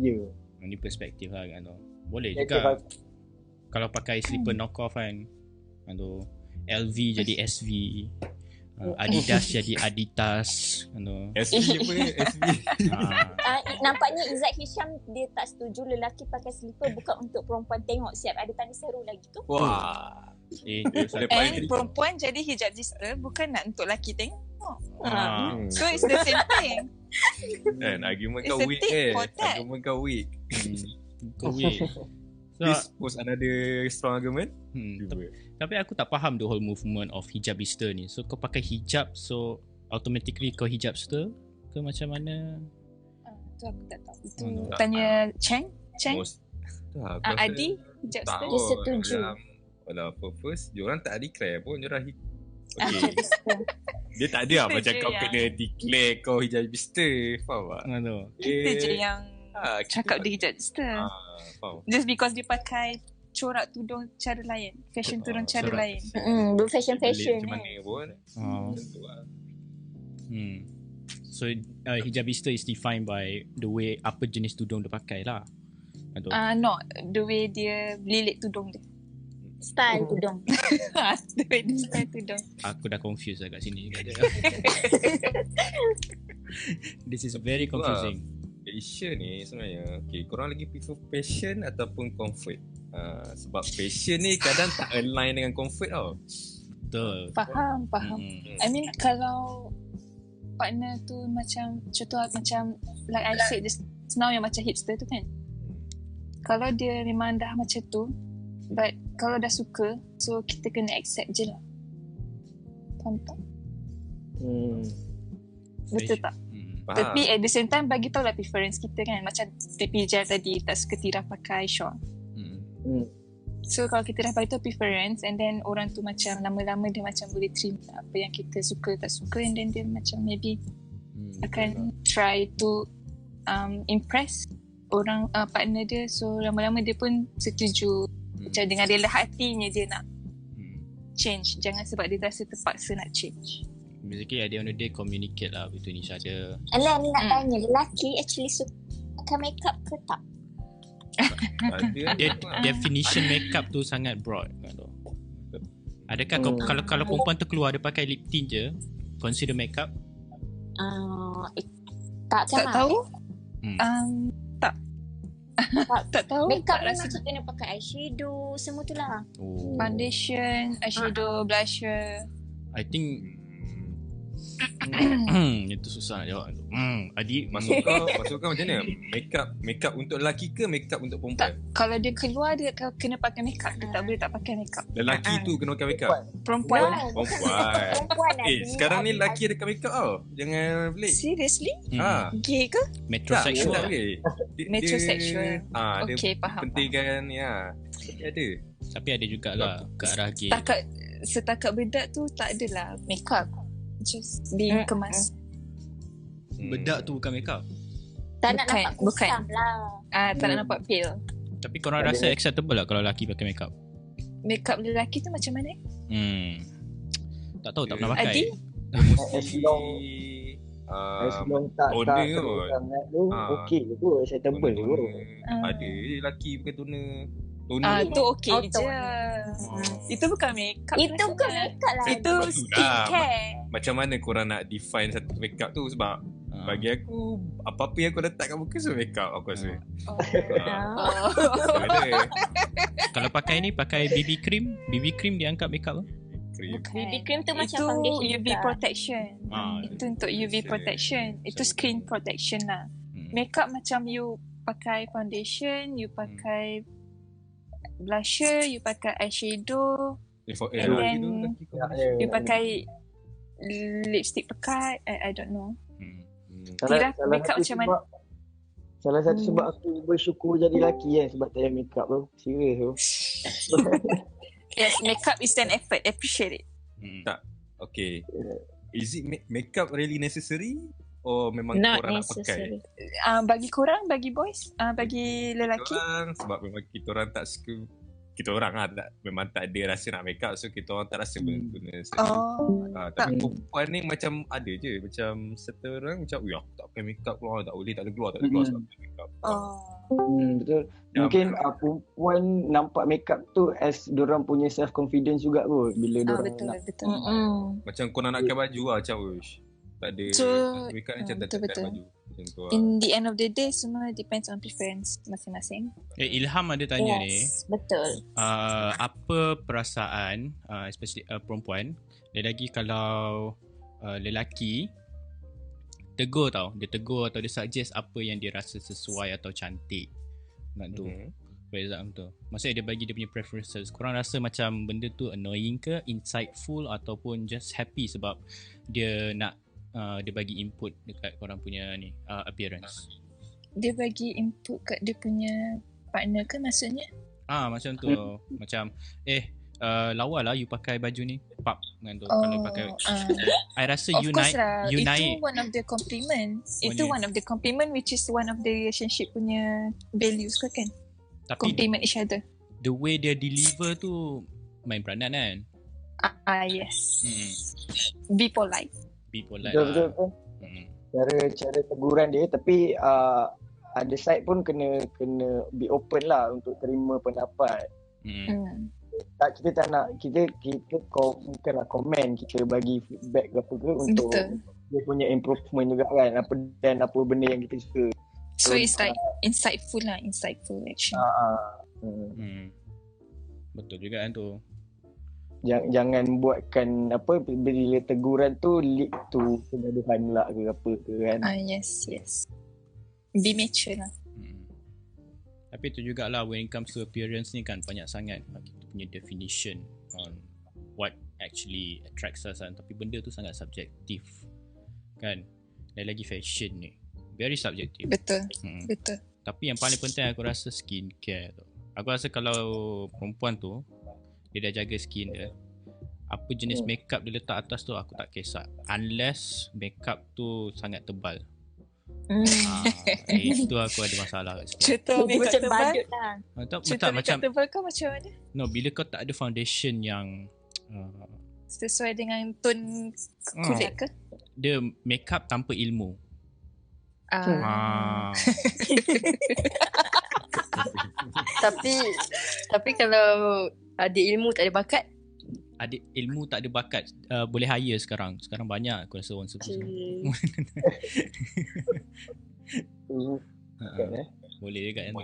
Ya. Ini perspektif lah kan tu. Boleh juga. Kalau pakai slipper knockoff kan. LV jadi SV. Adidas jadi Adidas. SV apa ni? SV. Nampaknya Izzat Hisham dia tak setuju lelaki pakai slipper bukan untuk perempuan tengok. Siap ada tanda seru lagi tu. Wah. Perempuan jadi hijabista bukan nak untuk lelaki tengok. So it's the same thing. Dan argument kau weak Argument kau weak. Kau weak. This was another strong argument. Tapi aku tak faham the whole movement of hijabista ni. So kau pakai hijab, so automatically kau hijabster ke macam mana? Tu aku tak tahu. Itu tanya Cheng. Adi hijabster. Dia setuju. Walau purpose, diorang tak declare pun diorang dia tak ada lah macam kau kena declare kau hijabista. Faham tak? Kita je yang cakap dia hijabista. Just because dia pakai corak tudung cara lain, fashion tudung cara lain. Fashion macam mana pun. So hijabista is defined by the way apa jenis tudung dia pakai lah. No, the way dia lilit tudung dia. Style tudung. The way dia style tudung. Aku dah confused lah kat sini. This is very confusing. Fashion ni sebenarnya korang lagi prefer passion ataupun comfort? Sebab passion ni kadang tak align dengan comfort tau. Betul. Faham. I mean kalau partner tu macam contoh macam like I said just now yang macam hipster tu kan, kalau dia memang dah macam tu, but kalau dah suka, so kita kena accept je lah. Faham tak? Betul tak? Tapi at the same time bagi tahu lah preference kita kan. Macam tepi Jan tadi tak suka Tira pakai shawl. So kalau kita dah bagi tahu preference and then orang tu macam lama-lama dia macam boleh terima apa yang kita suka tak suka, and then dia macam maybe akan try to impress orang partner dia. So lama-lama dia pun setuju. Macam dengan rela hatinya dia nak change. Jangan sebab dia rasa terpaksa nak change. Basically at the end of the day communicate lah between each other. Alah, ni nak tanya, lelaki actually suka pakai makeup ke tak? Dia definition makeup tu sangat broad kan tu. Adakah kalau perempuan tu keluar dia pakai lip tint je consider makeup? Tak tahu. Tak tahu. Makeup ni macam kena pakai eyeshadow, semua tu lah. Foundation, eyeshadow, blusher. I think itu susah nak jawab tu. Adi Masuk kau macam mana? Makeup untuk lelaki ke makeup untuk perempuan? Tak, kalau dia keluar dia kena pakai makeup. Dia tak boleh tak pakai makeup. Lelaki tu kena pakai makeup? Perempuan. Perempuan. Sekarang ni lelaki ada pakai makeup tau. Jangan pelik. Seriously? Gay ke? Metrosexual. Metrosexual. Okay, faham. Pentingkan ya. Dia ada. Tapi ada jugalah ke arah gay. Setakat bedak tu tak adalah makeup. Just being kemas. Bedak tu bukan makeup. Tak nak nampak kusam lah. Tak nak nampak pale. Tapi korang rasa acceptable lah kalau lelaki pakai makeup? Makeup lelaki tu macam mana? Tak tahu, tak pernah pakai. Adi? As long tak sangat tu okey tu, acceptable tu. Ada lelaki pakai toner. Itu okey je. Itu bukan makeup. Itu bukan makeup lah. Itu skincare. Macam mana korang nak define satu makeup tu? Sebab bagi aku apa-apa yang kau letak kat muka semua makeup aku rasa. Kalau pakai ni, pakai BB cream dia angkat makeup tu? BB cream tu macam itu foundation UV protection. Itu untuk UV protection. Itu screen protection lah. Makeup macam you pakai foundation, you pakai blusher, you pakai eyeshadow, and then you pakai lipstick pekat. I don't know. Tira makeup macam mana? Salah satu sebab aku bersyukur jadi lelaki sebab tak payah makeup tu. Serius tu. Yes, makeup is an effort. Appreciate it. Tak. Okay. Is it makeup really necessary? Or memang not korang necessary. nak pakai? Bagi korang, bagi boys, bagi lelaki. Sebab memang kita orang tak suka. Kita orang memang tak ada rasa nak make up. So kita orang tak rasa guna. Tapi perempuan ni macam ada je. Macam serta orang macam aku tak pakai make up keluar. Tak boleh keluar sebab pakai make up. Betul. Mungkin perempuan nampak make up tu as diorang punya self confidence juga kot. Bila diorang betul. Macam korang nak pakai baju lah macam tak ada make up macam tak pakai baju. In the end of the day, semua depends on preference masing-masing. Ilham ada tanya ni. Betul. Apa perasaan, especially perempuan, lagi kalau lelaki tegur tau. Dia tegur atau dia suggest apa yang dia rasa sesuai atau cantik. Nak tu. For example tu. Maksudnya dia bagi dia punya preferences. Korang rasa macam benda tu annoying ke, insightful ataupun just happy sebab dia nak dia bagi input dekat korang punya ni appearance. Dia bagi input kat dia punya partner ke maksudnya? Macam tu. Macam lawa lah you pakai baju ni pap kan tu. Kalau pakai I rasa you naik lah. you itu naik. One of the compliment. Itu one of the compliment which is one of the relationship punya values kan. Tapi compliment each other. The way dia deliver tu main peranan kan. Yes. Be polite. Betul. Cara teguran dia, tapi ada side pun kena be open lah untuk terima pendapat. Kita tak nak kita bukanlah komen, kita bagi feedback apa ke untuk dia punya improvement juga kan, apa benda yang kita suka. So it's like insightful action. Betul juga kan tu. Jangan buatkan bila teguran tu lead to kegaduhan pula ke apa ke kan. Yes. Be mature lah. Tapi tu jugalah when it comes to appearance ni kan banyak sangat kita punya definition on what actually attracts us kan. Tapi benda tu sangat subjektif kan. Dan lagi fashion ni very subjective. Betul. Betul. Tapi yang paling penting aku rasa skincare tu. Aku rasa kalau perempuan tu dia dah jaga skin dia, apa jenis makeup dia letak atas tu aku tak kisah, unless makeup tu sangat tebal. Itu aku ada masalah kat situ. Cerita makeup tebal lah. Cerita makeup tebal kau macam mana? No, bila kau tak ada foundation yang sesuai dengan tone kulit ke? Dia makeup tanpa ilmu. Tapi kalau ada ilmu tak ada bakat, ada ilmu tak ada bakat, boleh hire sekarang banyak aku rasa orang sebut. Boleh juga kan.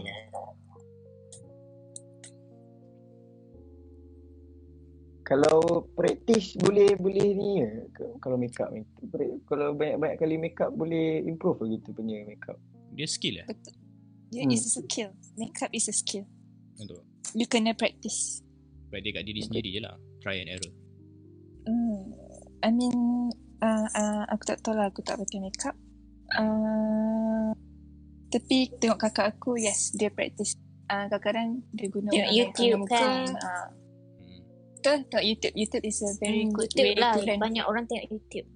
Kalau praktis boleh ni ya. Kalau makeup ni, kalau banyak-banyak kali makeup boleh improve gitu punya makeup. Dia skill lah. Betul. Dia is a skill. Makeup is a skill. Betul. You kena practice. Dia kat diri sendiri je lah. Try and error. I mean, aku tak tahu lah, aku tak pakai makeup. Tapi tengok kakak aku, yes, dia practice. Kadang-kadang dia guna YouTube kan. Betul, tengok YouTube. YouTube is a very good way lah. to learn. Banyak orang tengok YouTube.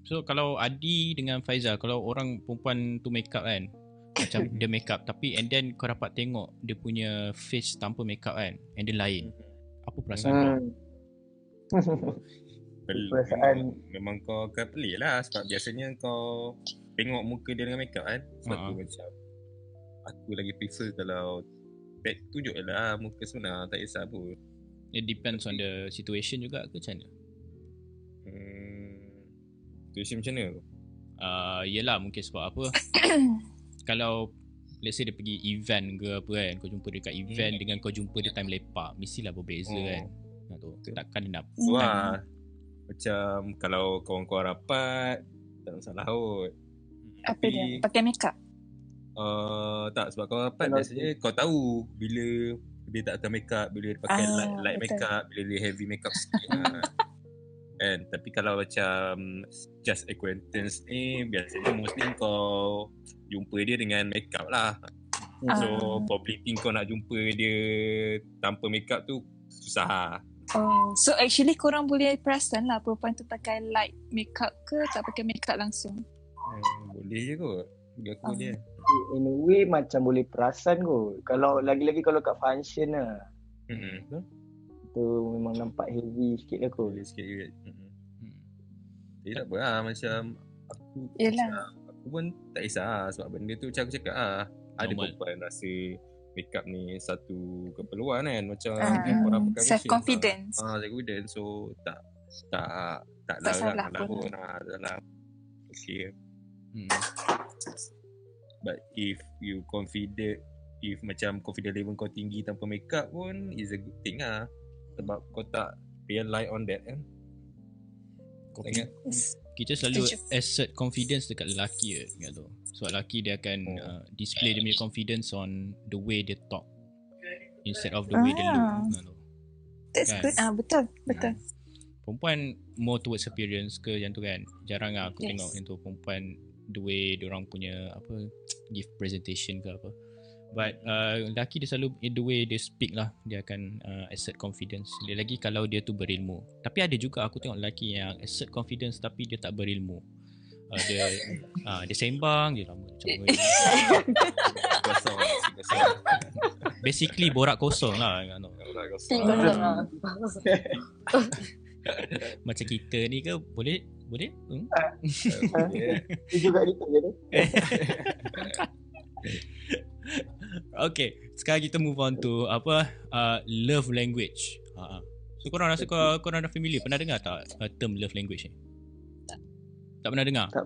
So kalau Adi dengan Faizal, kalau orang perempuan tu makeup kan, macam dia makeup tapi and then kau dapat tengok dia punya face tanpa makeup kan, and then lain, apa perasaan kau? Perasaan memang kau akan pelik lah, sebab biasanya kau tengok muka dia dengan makeup kan. Sebab tu macam aku lagi prefer kalau tunjuk je lah muka sebenar, tak kisah pun. It depends on the situation juga ke macam mana? Situation macam mana tu? Yelah mungkin sebab apa kalau let's say dia pergi event ke apa kan, kau jumpa dekat event dengan kau jumpa dia time lepak, mestilah berbeza kan. Takkan dia nak macam kalau kawan-kawan rapat tak masalah kot. Apa dia? Pakai makeup? Tak, sebab kawan rapat biasanya kau tahu bila dia tak pakai makeup, bila dia pakai light makeup, bila dia heavy makeup sikit kan. Tapi kalau macam just acquaintance ni, biasanya mostly kau jumpa dia dengan makeup lah. So probability kau nak jumpa dia tanpa makeup tu susah lah. So actually korang boleh perasan lah perempuan tu pakai light makeup ke tak pakai makeup langsung? Boleh je kot. Bagi aku boleh. In a way macam boleh perasan kot. Kalau lagi-lagi kalau kat function lah. Tu memang nampak heavy sikit lah kot. Boleh sikit juga. Dia tak apa lah, macam aku aku pun tak kisah lah, sebab benda tu macam aku cakap lah. Ada perempuan rasa makeup ni satu keperluan kan, macam orang pakai self-confidence. Self-confidence. So tak larang lah pun. Salah. Okay. But if you confident, if macam confident level kau tinggi tanpa makeup pun is a good thing lah. Sebab kau tak rely on that kan. Kau ingat kita selalu assert confidence dekat lelaki ingat tu. Sebab lelaki dia akan display dia punya confidence on the way dia talk instead of the way dia look. That's good. Betul. Perempuan more towards appearance ke yang tu kan. Jarang lah aku tengok yang tu perempuan the way diorang punya apa give presentation ke apa. But lelaki dia selalu in the way dia speak lah, dia akan assert confidence. Dia lagi kalau dia tu berilmu. Tapi ada juga aku tengok lelaki yang assert confidence tapi dia tak berilmu. Dia sembang je lama macam basically borak kosong lah. Macam kita ni ke boleh? Juga gitu je tu. Okay, sekarang kita move on to love language. So korang rasa korang dah familiar, pernah dengar tak term love language ni? Tak pernah dengar? Tak.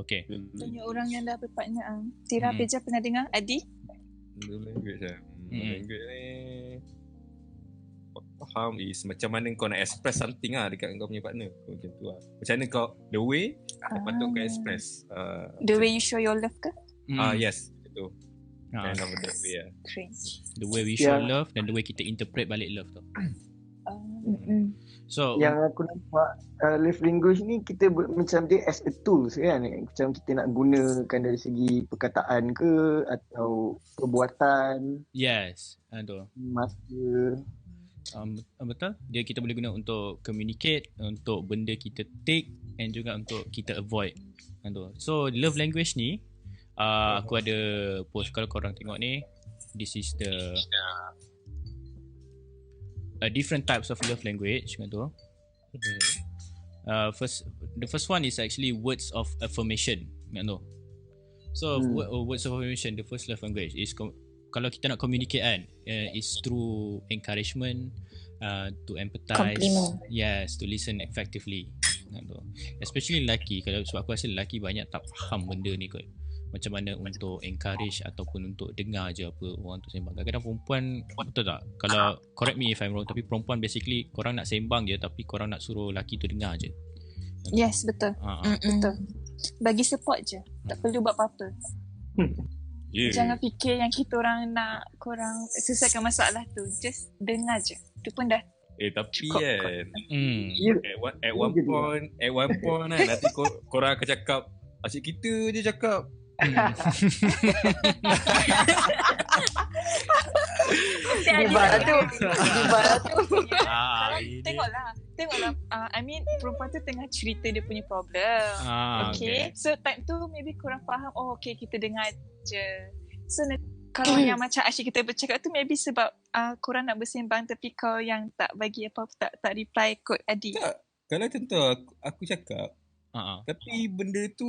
Okay. Tanya orang yang dah berpartner. Tira Peja pernah dengar? Adi? Love language lah. Language ni faham is macam mana kau nak express something lah dekat kau punya partner. Macam tu lah. Macam mana kau, the way patut kau express. The way you show your love ke? Yes, itu. Kind of that way lah. Cringe. The way we show love dan the way kita interpret balik love tu. So yang aku nampak love language ni kita macam dia as a tools kan, macam kita nak gunakan dari segi perkataan ke atau perbuatan. Yes, betul. Masa betul. Dia kita boleh guna untuk communicate, untuk benda kita take and juga untuk kita avoid. Betul. So love language ni aku ada post, kalau korang tengok ni, this is the different types of love language kan tu. The first one is actually words of affirmation kan tu. So words of affirmation, the first love language is kalau kita nak communicate kan, is through encouragement, to empathize, compliment. yes, to listen effectively kan tu. Especially lelaki, kalau sebab aku rasa lelaki banyak tak faham benda ni kot, macam mana untuk encourage ataupun untuk dengar je apa orang tu sembang. Kadang-kadang perempuan, betul tak? Kalau correct me if I'm wrong, tapi perempuan basically korang nak sembang je tapi korang nak suruh lelaki tu dengar je. Yes, betul. Betul. Bagi support je. Tak perlu buat apa-apa. Jangan fikir yang kita orang nak korang selesaikan masalah tu. Just dengar je. Tu pun dah tapi cukup. kan at one point kan nanti korang akan cakap asyik kita je cakap. Ibarat tu. Tengoklah I mean perempuan tu tengah cerita dia punya problem. Okay. So time tu maybe korang faham, oh okay kita dengar je. So kalau yang macam asyik kita bercakap tu maybe sebab korang nak bersembang tapi kau yang tak bagi apa-apa, tak reply kot Adi. Tak. Kalau contoh aku cakap tapi benda tu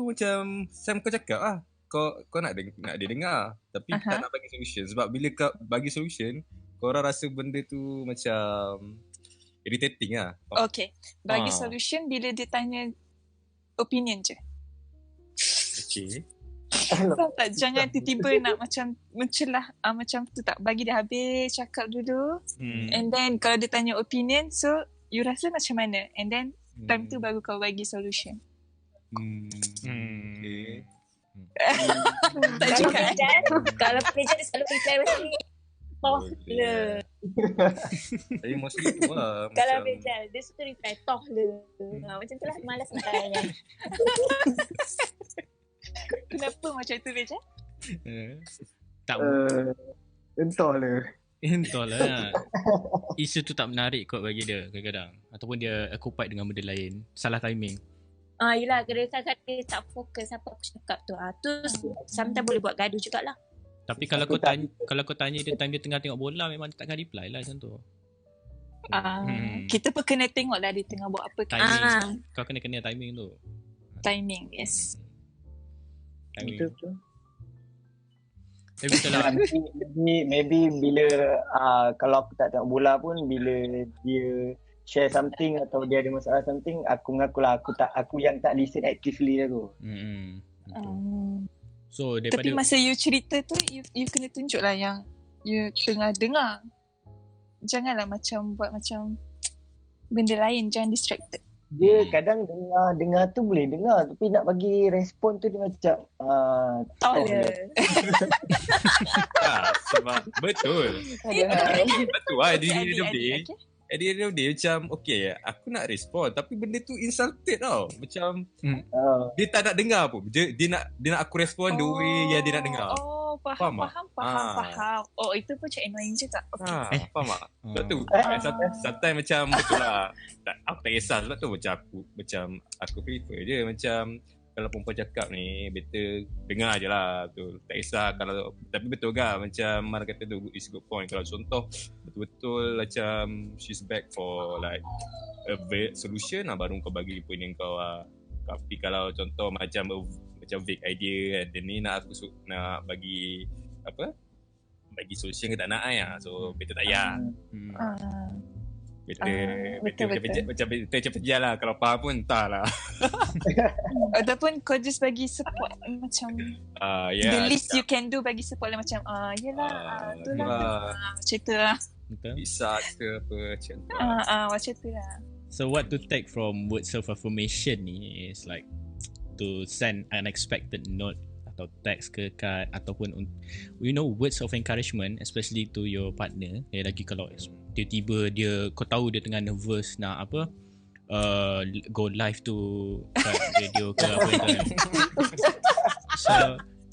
macam Sam kau cakap kau nak dia dengar tapi tak nak bagi solution. Sebab bila kau bagi solution, korang rasa benda tu macam irritating lah. Okay, bagi solution bila dia tanya opinion je. Okay. Tak, jangan tiba-tiba nak macam mencelah macam tu, tak bagi dia habis cakap dulu. And then kalau dia tanya opinion, so you rasa macam mana, and then time tu baru kau bagi solution. Okay. Tak cakap Kalau peja dia selalu reply macam ni. Toh le. Tapi mostly tu lah. Kalau peja dia suka reply toh le. Macam tu lah, malas nak tanya. Kenapa macam tu Beja? Tak entahlah. Isu tu tak menarik kot bagi dia kadang-kadang, ataupun dia occupied dengan benda lain, salah timing. Yelah, kadang-kadang dia tak fokus apa aku cakap tu. Tu sometimes boleh buat gaduh jugalah. Tapi kalau kau tanya dia time dia tengah tengok bola, memang dia takkan reply lah macam tu. Kita pun kena tengok lah dia tengah buat apa. Timing. Kau kena timing tu. Timing, yes. Timing. Betul. Tapi betul lah. Maybe bila kalau aku tak tengok bola pun, bila dia share something atau dia ada masalah something, aku mengaku lah aku yang tak listen actively lah tu. So daripada, tapi masa you cerita tu, you kena tunjuk lah yang you tengah dengar. Janganlah macam buat macam benda lain, jangan distracted. Dia kadang dengar tu boleh dengar, tapi nak bagi respon tu dia macam sebab betul lah. At the end of the day macam okay, aku nak respon tapi benda tu insulted tau. Macam dia tak nak dengar pun. Dia nak aku respon the way yang dia nak dengar. Faham. Oh, itu pun macam annoying je tak? Okay. Faham tak? Sebab tu sometimes macam betul lah. Aku tak kisah. Sebab tu macam aku prefer je. Macam kalau perempuan cakap ni, better dengar je lah. Betul. Tak kisah kalau, tapi betul kan macam Mar kata tu, is good point. Kalau contoh betul-betul macam she's back for like a solution lah, baru kau bagi opinion kau lah. Tapi kalau contoh macam vague idea kan, dia ni nak aku nak bagi apa, bagi solution ke tak nak so better tak payah. Better pejal lah. Kalau faham pun entahlah. Ataupun kau just bagi support macam the least you can do, bagi support lah macam tu lah macam tu lah, bisa ke apa macam tu macam tu lah. So what to take from words of affirmation ni is like to send unexpected note atau text ke card, ataupun words of encouragement especially to your partner. Lagi kalau tiba-tiba kau tahu dia tengah nervous nak apa, go live tu kat radio ke apa tu kan.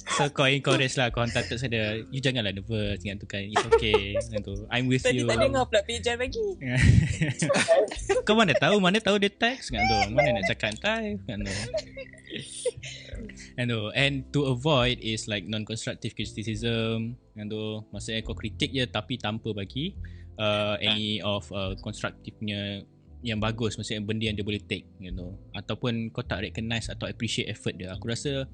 So kau encourage lah, kau hantar text dia, you janganlah nervous dengan tu kan, it's okay dengan tu, I'm with Tadi you. tak dengar pula Pijan bagi. Kau mana tahu dia text dengan tu, mana nak cakap type dengan tu. And to avoid is like non-constructive criticism dengan tu, maksudnya kau kritik je tapi tanpa bagi any of constructive punya yang bagus, maksudnya benda yang dia boleh take gitu, ataupun kau tak recognize atau appreciate effort dia. Aku rasa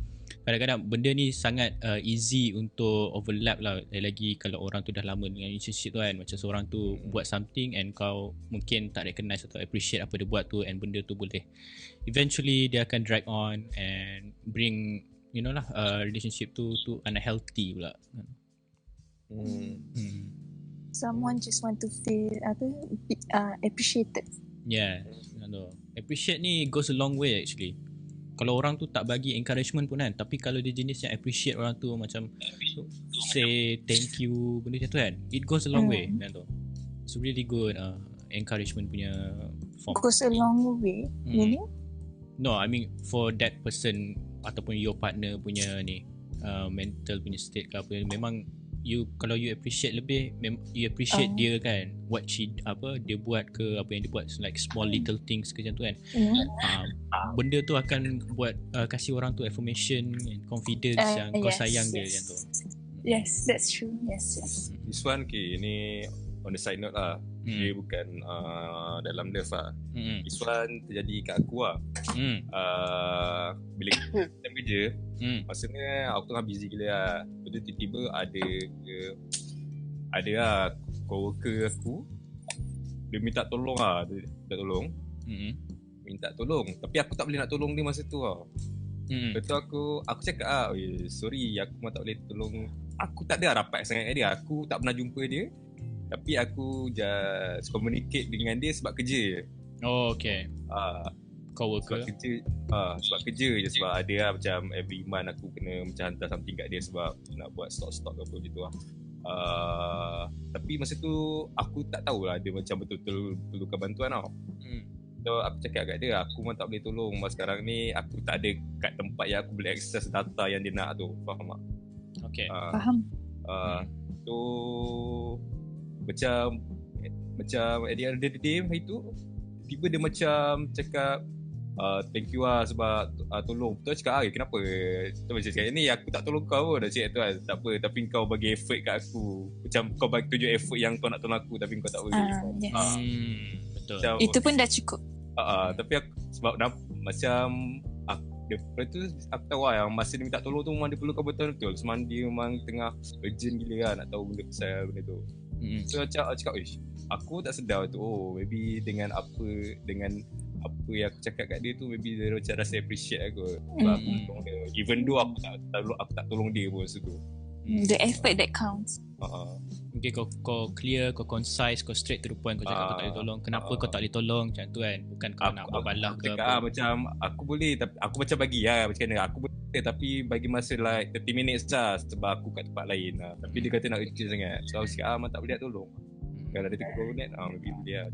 kadang-kadang benda ni sangat easy untuk overlap lah, lagi kalau orang tu dah lama dengan relationship tu kan. Macam seorang tu buat something and kau mungkin tak recognize atau appreciate apa dia buat tu, and benda tu boleh eventually dia akan drag on and bring relationship tu unhealthy pula. Someone just want to feel appreciated. Yeah, appreciate ni goes a long way actually. Kalau orang tu tak bagi encouragement pun kan, tapi kalau dia jenis yang appreciate orang tu, macam say thank you, benda macam tu kan, it goes a long way kan tu. It's really good encouragement punya form. Goes a long way meaning? No, I mean for that person ataupun your partner punya ni mental punya state ke apa, memang kalau you appreciate lebih, you appreciate dia kan, what dia buat ke apa yang dia buat, like small little things ke macam tu kan. Benda tu akan buat kasih orang tu affirmation and confidence yang kau sayang dia macam tu. Yes, that's true. Yes. This one ni on the side note lah, dia bukan dalam love lah. This one terjadi kat aku lah. Bila time kerja, maksudnya aku tengah busy gila lah. Lepas tu tiba-tiba ada lah coworker aku, dia minta tolong lah. Minta tolong, tapi aku tak boleh nak tolong dia masa tu lah. Lepas tu aku cakap lah, sorry, aku memang tak boleh tolong. Aku tak ada rapat sangat dengan dia, aku tak pernah jumpa dia, tapi aku just communicate dengan dia sebab kerja je. Oh, okay. Coworker. Sebab kerja je, sebab ada lah macam every month aku kena macam hantar something kat dia sebab nak buat stok-stok apa gitu lah. Tapi masa tu aku tak tahulah dia macam betul-betul perlukan bantuan tau. So aku cakap kat dia, aku memang tak boleh tolong. Mas sekarang ni aku tak ada kat tempat yang aku boleh akses data yang dia nak tu. Faham tak? Okay. Faham. So macam at the end of the day hari tu, tiba dia macam cakap thank you lah sebab tolong. Betul cakap kenapa? Tu macam cakap ni aku tak tolong kau pun, dah cakap tu kan. Tak apa, tapi kau bagi effort kat aku. Macam kau bagi tunjuk effort yang kau nak tolong aku, tapi kau tak bagi. Yes. Betul. Macam, itu pun dah cukup. Tapi aku, sebab macam lepas tu aku tahu lah yang masa dia minta tolong tu memang dia perlukan betul-betul. Sebab dia memang tengah urgent gila lah nak tahu benda pasal benda tu. So aku cakap aku tak sedar tu, maybe dengan apa yang aku cakap kat dia tu, maybe dia macam rasa appreciate aku sebab aku tolong dia, even though aku tak tolong dia pun masa tu. The effort that counts. Okay, kau clear, kau concise, kau straight to the point. Kau cakap kau tak boleh tolong, kenapa kau tak boleh tolong macam tu kan. Bukan kau nak balah ke apa. Macam aku boleh, tapi aku macam bagi lah macam mana, aku boleh tapi bagi masa like 30 minutes lah sebab aku kat tempat lain lah. Tapi dia kata nak urgent sangat, so aku cakap memang tak boleh nak tolong. Kalau ada 30 minit maybe boleh lah.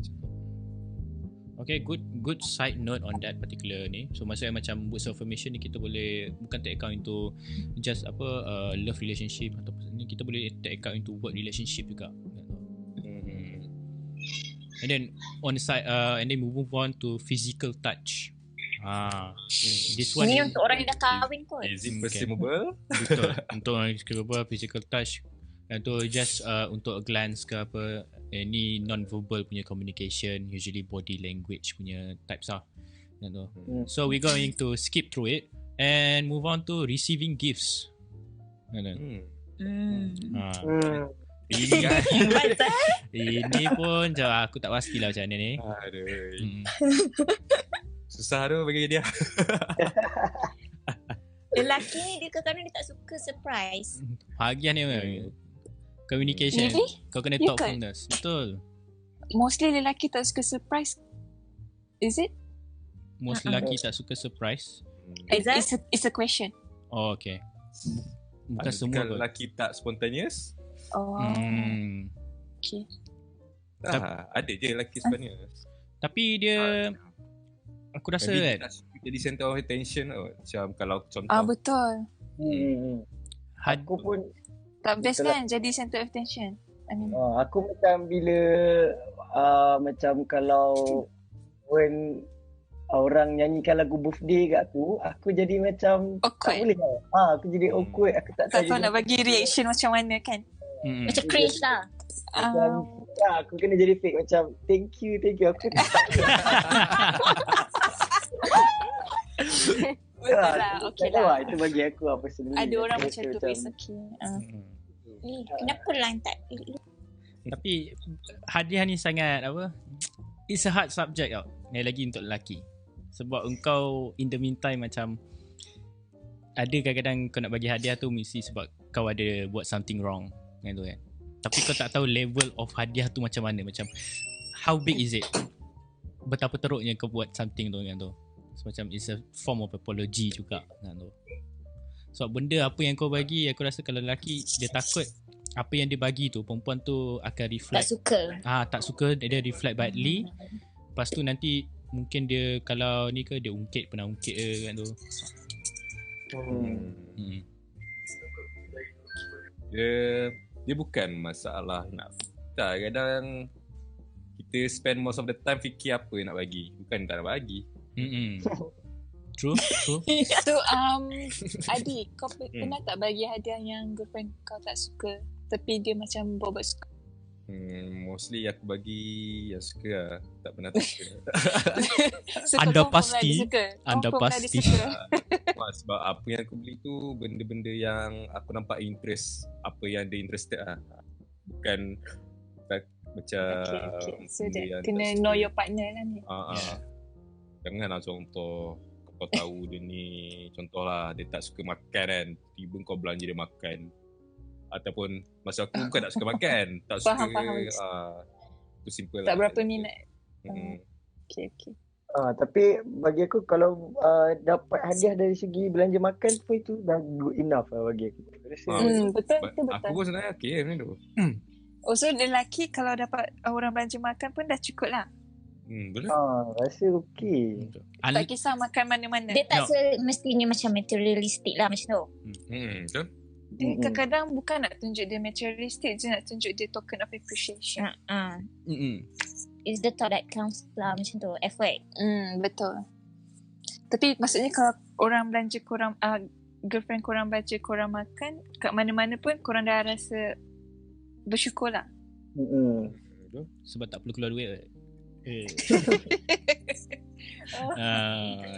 Okay, good side note on that particular ni. So maksudnya macam words of affirmation ni kita boleh bukan take account into just love relationship ataupun ni, kita boleh take account into work relationship juga. And then on the side and then move on to physical touch. This one ini untuk orang yang dah kahwin kot. Is it presumable? Betul. Untuk orang yang physical touch. Itu just untuk a glance ke apa, ni non-verbal punya communication, usually body language punya types lah. So we're going to skip through it and move on to receiving gifts. Ini kan ini pun aku tak pasti lah macam mana ni. Susah tu bagi dia. Lelaki ni dia kadang-kadang dia tak suka surprise. Bahagian ni communication. Really? Kau kena thoughtfulness. Betul. Mostly lelaki tak suka surprise. Is it? Most lelaki tak suka surprise. It's a question. Oh, okay. Bukan semua lelaki tak spontaneous. Okay. Ada je lelaki sebenarnya. Tapi dia aku rasa kan jadi center of attention macam kalau contoh. Betul. Aku pun tak best kan jadi center of attention. Aku macam bila macam kalau when orang nyanyikan lagu birthday kat aku jadi macam awkward. Tak boleh aku jadi awkward. Aku tak tahu nak bagi reaction macam mana kan. Macam cringe lah. Aku kena jadi fake macam thank you aku tak betul lah. Okay lah. Itu bagi aku apa sebenarnya. Ada orang macam tu is okay. Kenapa lah tak? Tapi hadiah ni sangat it's a hard subject tau. Lagi untuk lelaki. Sebab engkau in the meantime macam ada kadang-kadang kau nak bagi hadiah tu mesti sebab kau ada buat something wrong kan tu kan. Tapi kau tak tahu level of hadiah tu macam mana. Macam how big is it? Betapa teruknya kau buat something tu kan tu. So, macam it's a form of apology juga kan tu. Sebab benda apa yang kau bagi, aku rasa kalau lelaki dia takut apa yang dia bagi tu perempuan tu akan reflect. Tak suka dia reflect badly. Lepas tu nanti mungkin dia kalau ni ke dia pernah ungkit kan tu. Dia bukan masalah nak. Tak, kadang kita spend most of the time fikir apa nak bagi, bukan tak nak bagi. True. So Adi, kau pernah tak bagi hadiah yang girlfriend kau tak suka tapi dia macam buat suka? Mostly aku bagi yang suka lah. Tak pernah tak suka. So, Anda pasti sebab apa yang aku beli tu benda-benda yang aku nampak interest, apa yang dia interested lah. Bukan macam okay. So that kena know your partner lah ni. Janganlah contoh kau tahu dia ni, contohlah dia tak suka makan kan, tiba kau belanja dia makan. Ataupun masa aku bukan tak suka makan, tak suka tu simple tak lah. Berapa minat. Okay. Tapi bagi aku kalau dapat hadiah dari segi belanja makan pun itu dah good enough lah bagi aku. Betul. Aku pun sebenarnya okay macam tu. So lelaki kalau dapat orang belanja makan pun dah cukup lah. Betul. Rasa okey. Tak kisah makan mana-mana. Dia tak semestinya macam materialistik lah macam tu. Betul. Dia kadang-kadang bukan nak tunjuk dia materialistic je, nak tunjuk dia token of appreciation. It's the thought that counts lah macam tu. Effort. Betul. Tapi maksudnya kalau orang belanja korang, girlfriend korang belanja korang makan, kat mana-mana pun korang dah rasa bersyukur lah. Sebab tak perlu keluar duit.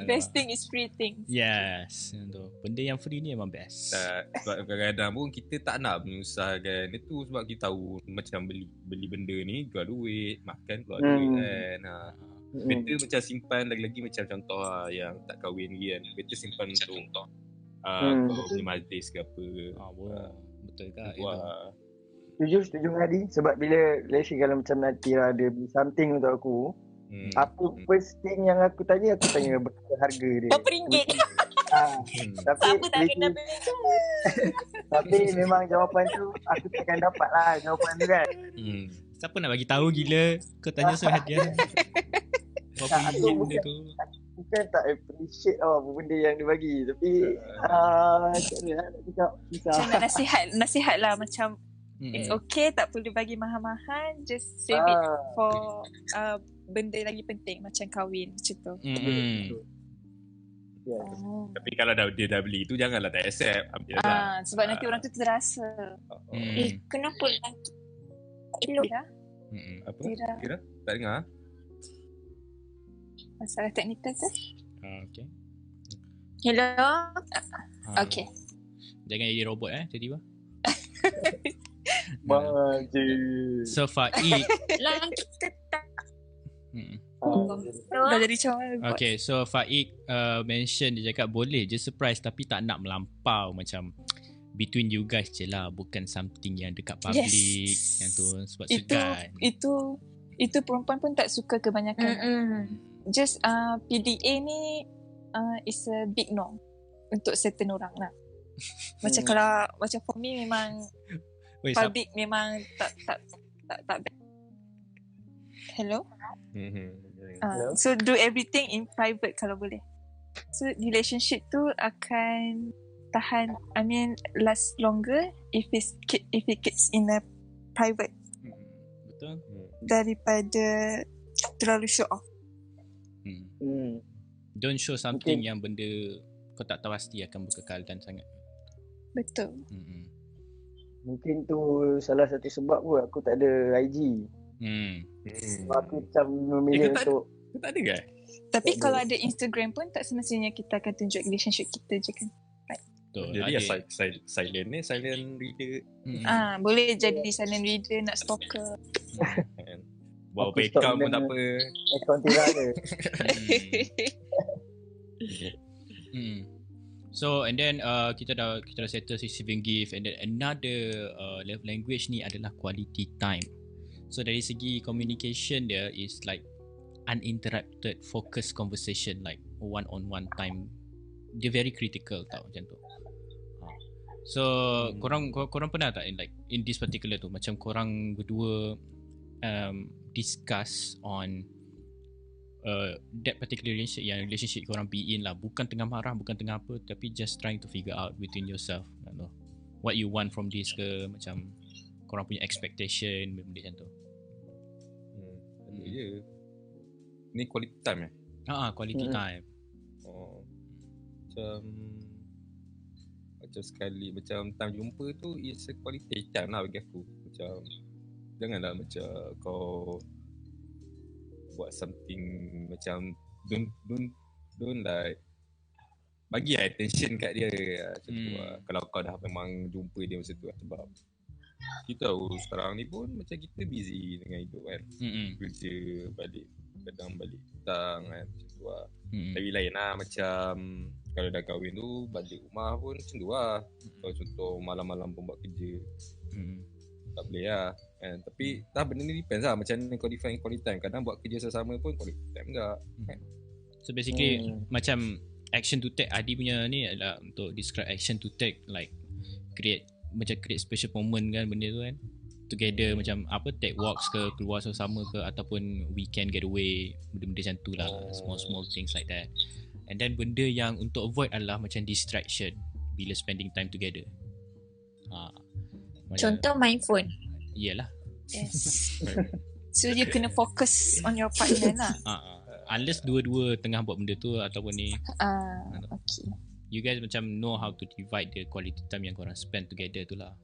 Best thing is free thing. Yes. Benda yang free ni memang best. Sebab kadang-kadang pun kita tak nak menyusahkan. Itu sebab kita tahu macam beli benda ni keluar duit, makan keluar duit kan. Better macam simpan lagi-lagi macam contoh yang tak kahwin lagi kan. Better simpan untuk kalau beli majlis ke apa. Betul ke? Setuju Hadi. Sebab bila let's say kalau macam nanti ada something untuk aku, apa first thing yang aku tanya berapa harga dia. Berapa ringgit? Tapi memang jawapan tu aku takkan dapat lah jawapan tu kan. Siapa nak bagi tahu gila? Kau tanya soal hadiah. Berapa ringgit benda tu? Bukan tak appreciate apa benda yang dia bagi. Tapi macam nak nasihat lah macam it's okay, tak perlu bagi mahal-mahal, just save it for benda lagi penting macam kahwin macam tu. Tapi kalau dia dah beli tu janganlah tak accept, ambil lah. Sebab nanti orang tu terasa Kenapa lah elok dah? Apa? Kira? Tak dengar? Masalah teknikal tu. Okay. Hello. Okay. Jangan jadi robot tiba-tiba. Maju. So Faik Lah kita tak dah jadi cawan. Okay, so Faik mention dia cakap boleh je surprise tapi tak nak melampau, macam between you guys je lah, bukan something yang dekat public yang tu sebab segan. Itu perempuan pun tak suka kebanyakan. Just PDA ni is a big no untuk certain orang lah. Macam kalau macam for me memang public memang tak Hello? So do everything in private kalau boleh. So relationship tu akan tahan, last longer if it gets in a private. Betul. Daripada terlalu show off. Don't show something yang benda kau tak tahu pasti akan berkekal dan sangat. Betul. Mungkin tu salah satu sebab pun aku tak ada IG. Aku macam memilih untuk Kau tak ada ke? Tapi kalau ada Instagram pun tak semestinya kita akan tunjuk relationship kita je kan. Jadi silent ni, silent reader. Boleh jadi silent reader, nak stalker. Bawa account pun tak apa. Account Tira ada. So and then kita dah settle receiving gift, and then another love language ni adalah quality time. So dari segi communication dia is like uninterrupted focused conversation, like one-on-one time. Dia very critical tau macam tu. So korang pernah tak in this particular tu macam korang berdua discuss on that particular relationship korang be in lah, bukan tengah marah, bukan tengah apa, tapi just trying to figure out between yourself, you know, what you want from this ke, macam korang punya expectation, benda macam tu. Ya. Ni quality time Quality time. Macam sekali macam time jumpa tu is a quality time lah bagi aku. Macam janganlah macam kau buat something macam don't like bagi attention kat dia macam tu lah. Kalau kau dah memang jumpa dia macam tu lah. Sebab kita tahu sekarang ni pun macam kita busy dengan hidup kan. Kerja balik, kadang balik petang kan, macam tu lah. Tapi lain lah macam kalau dah kahwin tu balik rumah pun macam tu lah. Kalau contoh malam-malam pun buat kerja, tak boleh lah kan. Tapi benda ni depends lah macam mana kau define quality time. Kadang buat kerja sama pun quality time enggak kan? So basically macam action to take, Adi punya ni adalah untuk describe action to take, like create special moment kan, benda tu kan, together, macam apa, take walks ke, keluar sama-sama ke, ataupun weekend getaway, benda-benda macam tu lah, small things like that. And then benda yang untuk avoid adalah macam distraction bila spending time together. Contoh main phone. Iyalah. Yes. So you kena fokus on your partner lah. Unless dua-dua tengah buat benda tu ataupun ni. Okay. You guys macam know how to divide the quality time yang korang spend together tu lah.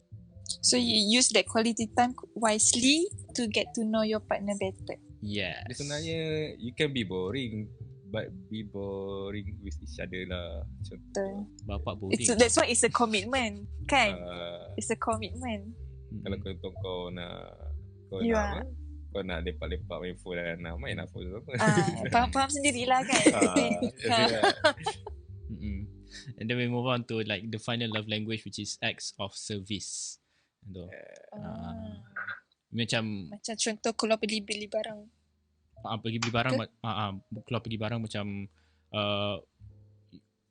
So you use that quality time wisely to get to know your partner better. Yes. Sebenarnya you can be boring, but be boring with each other lah. Betul. Bapak boring. That's why it's a commitment kan. It's a commitment. Kalau kau nak kau nak lepak-lepak main phone dan nak main apa sama. Faham sendirilah kan. And then we move on to like the final love language, which is acts of service. Macam contoh kalau pergi beli barang. Pergi beli barang, kalau pergi barang macam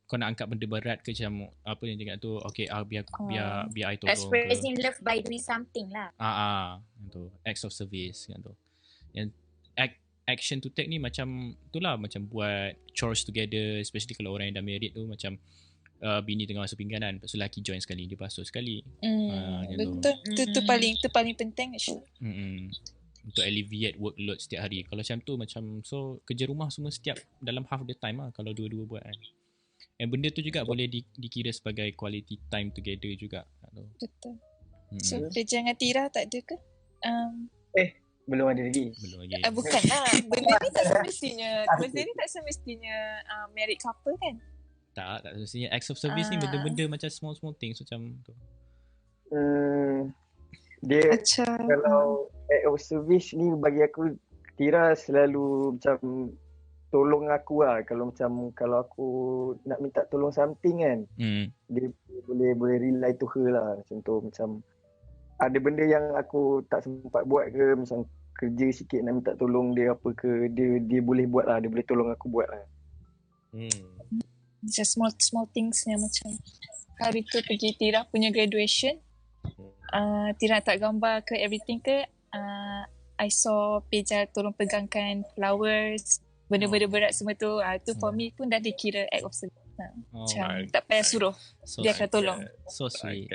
kau nak angkat benda berat ke, macam apa yang cakap tu, okay, biar I tolong. Expressing love by doing something lah. Tu acts of service kan tu. Yang action to take ni macam itulah, macam buat chores together, especially kalau orang yang dah married tu, macam bini tengah basuh pinggan, lepas tu lelaki join sekali, dia basuh sekali. Betul. Itu paling penting actually. Untuk alleviate workload setiap hari. Kalau macam tu, macam so kerja rumah semua setiap dalam half the time lah kalau dua-dua buat kan. And benda tu juga boleh dikira sebagai quality time together juga. Betul. So kerja dengan Tira tak ada ke? Belum ada lagi. Bukanlah. Benda ni tak semestinya married couple kan? Tak semestinya. Acts of service ni benda-benda macam small things macam tu. Dia kalau act of service ni bagi aku, Tira selalu macam tolong aku lah. Kalau aku nak minta tolong something kan, dia boleh rely to her lah. Contoh macam ada benda yang aku tak sempat buat ke, macam kerja sikit nak minta tolong dia apa ke, dia boleh buat lah, dia boleh tolong aku buat lah. Macam small things yang macam hari tu pergi Tira punya graduation, Tira tak gambar ke everything ke, I saw Pejal tolong pegangkan flowers, benda-benda berat semua tu. Tu for me pun dah dikira act of service. Macam tak payah suruh, dia akan tolong. So sweet.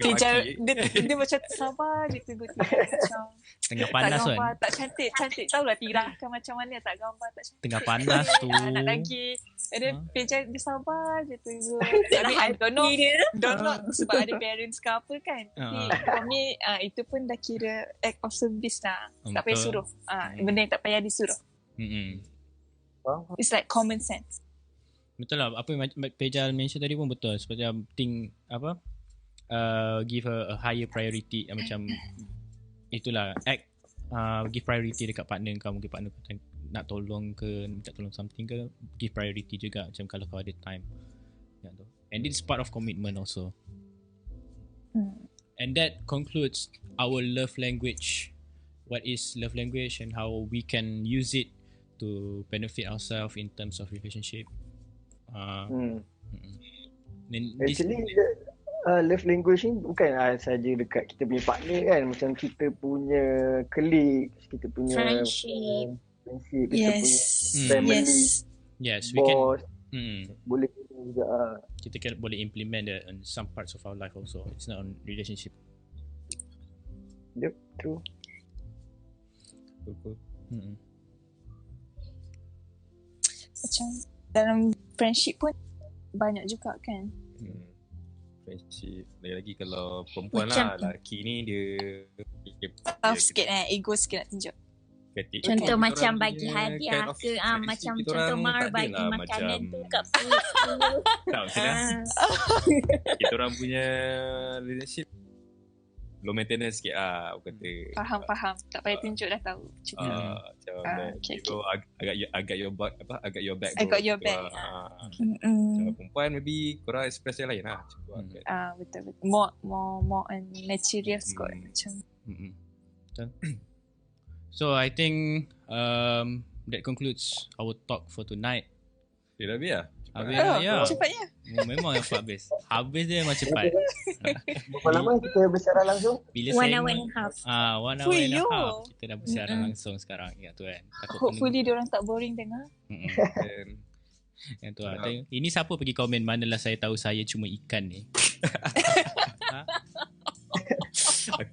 Pejal dia macam sabar je tunggu macam tengah panas kan. Tak cantik tahulah tirahkan macam mana, tak gambar tak cantik. Tengah panas tu. Nak lagi. Then Pejal dia sabar je tunggu. I don't know sebab ada parents ke apa kan. For me itu pun dah kira act of service lah. Tak payah suruh. Benda yang tak payah disuruh. It's like common sense. Betul lah. Apa yang Pejal mention tadi pun betul. Seperti think apa, give a higher priority. Macam itulah act, give priority dekat partner kau. Mungkin partner kau nak tolong ke, minta tolong something ke, give priority juga. Macam kalau kau ada time. And it's part of commitment also. And that concludes our love language. What is love language and how we can use it to benefit ourselves in terms of relationship. Actually, love language ni bukan saja dekat kita punya partner kan. Macam kita punya colleague, kita punya friendship, kita punya family, yes, boss, we can boleh juga. Kita kan boleh implement that on some parts of our life also. It's not on relationship. Yep, true. Betul. Macam dalam friendship pun banyak juga kan. Friendship lagi kalau perempuan macam, lah, lelaki ni dia tough sikit ego sikit nak tunjuk. Contoh macam bagi hadiah ke, macam contoh Mar bagi makanan tu kat perut tu. Kita orang punya relationship low maintenance sikit kata. Faham. Tak payah tunjuk dah tahu. Okay. Agak your back I got your back. Macam perempuan maybe korang express yang lain lah. Betul. More on natural kot macam. Betul. So I think that concludes our talk for tonight. Dah habis lah? Ya. Cepatnya. Memang habis. Habis dia memang cepat. Berapa lama kita bersiaran langsung? Bila 1 hour and a half. 1 hour and a half. Kita dah bersiaran langsung sekarang. Ya tu kan. Hopefully diorang tak boring dengar. Yang tu lah. Ini siapa pergi komen, manalah saya tahu saya cuma ikan ni.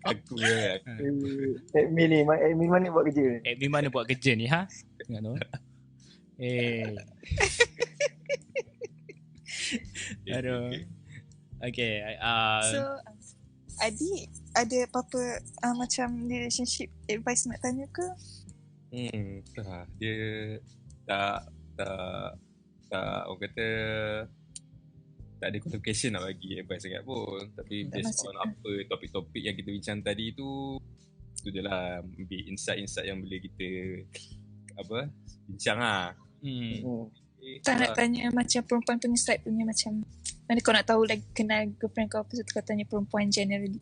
Aku ya. Admin mana buat kerja? Admin mana buat kerja ni ha? Tengok tu. Aduh. Okay. So Adi ada apa-apa macam relationship advice nak tanya ke? Dia tak orang kata tak ada qualification nak bagi advice sangat pun. Tapi based on apa topik-topik yang kita bincang tadi tu je lah, ambil insight-insight yang boleh kita bincang lah. Tak nak tanya macam perempuan punya side punya, macam mana kau nak tahu lagi kenal girlfriend kau apa, kau tanya perempuan generally.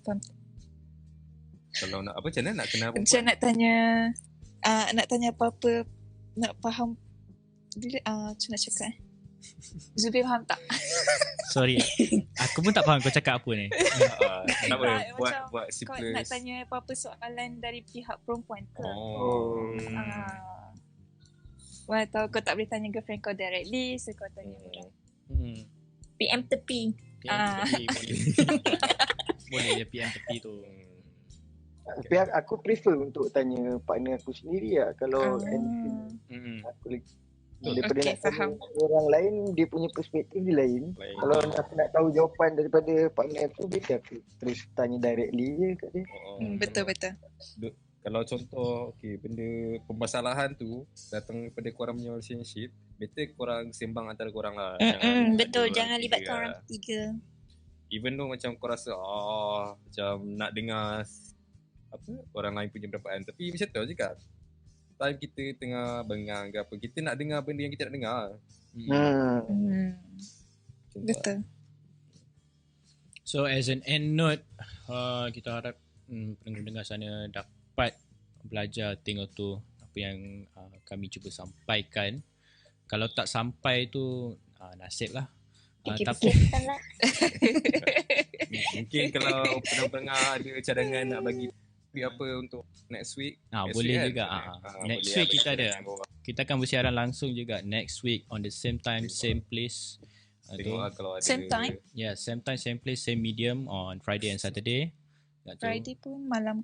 Kalau nak macam mana nak kenal perempuan? Macam nak tanya apa-apa, nak faham macam nak cakap Zubir faham tak? Sorry, aku pun tak faham kau cakap apa ni. Tak apa, buat simple. Kau nak tanya apa-apa soalan dari pihak perempuan ke? Atau kau tak boleh tanya girlfriend kau directly, so kau tanya PM tepi. Boleh je PM tepi tu. Tapi aku prefer untuk tanya partner aku sendiri lah. Kalau aku daripada nak tanya orang lain, dia punya perspektif dia lain. Kalau aku nak tahu jawapan daripada partner aku, biasa aku terus tanya directly je kat dia. Betul. Kalau contoh benda permasalahan tu datang daripada korang punya relationship, better korang sembang antara korang lah. Betul, jangan libatkan orang ketiga. Even though macam kau rasa macam nak dengar orang lain punya pendapat, tapi macam tu juga time kita tengah bengang ke apa, kita nak dengar benda yang kita nak dengar. Betul. So as an end note, kita harap pendengar sana dapat belajar tengok tu apa yang kami cuba sampaikan. Kalau tak sampai tu nasib lah. Tapi mungkin kalau pendengar ada cadangan nak bagi apa untuk next week? Boleh juga. Next week kita akan bersiaran langsung juga next week on the same time, same place. Kalau ada Same time? Yeah, same time, same place, same medium on Friday and Saturday. Friday pun malam.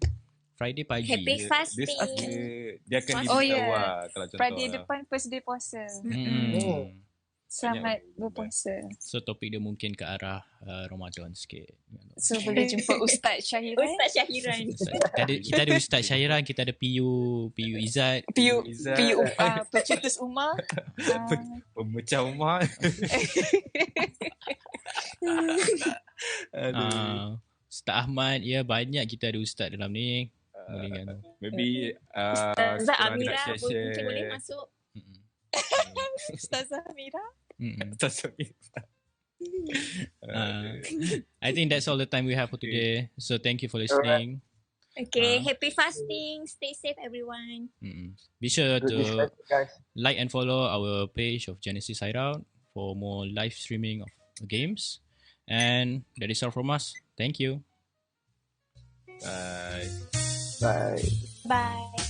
Friday pagi. Happy fasting. Dia akan diberitahu kalau contoh. Friday depan first day puasa. Selamat berpuasa. So topik dia mungkin ke arah Ramadan sikit. So boleh jumpa Ustaz Syahiran. Ustaz Syahiran. Kita ada Ustaz Syahiran, kita ada PU Izzat. PU pencetus Umar. Pemecah Umar. Ustaz Ahmad, banyak kita ada ustaz dalam ni. Boleh kan? Maybe Ustaz Amira mungkin boleh masuk. Ustazah Amira. I think that's all the time we have for today. So thank you for listening. Okay, happy fasting. Stay safe, everyone. Be sure to like and follow our page of Genesis Hideout for more live streaming of games. And that is all from us. Thank you. Bye. Bye. Bye.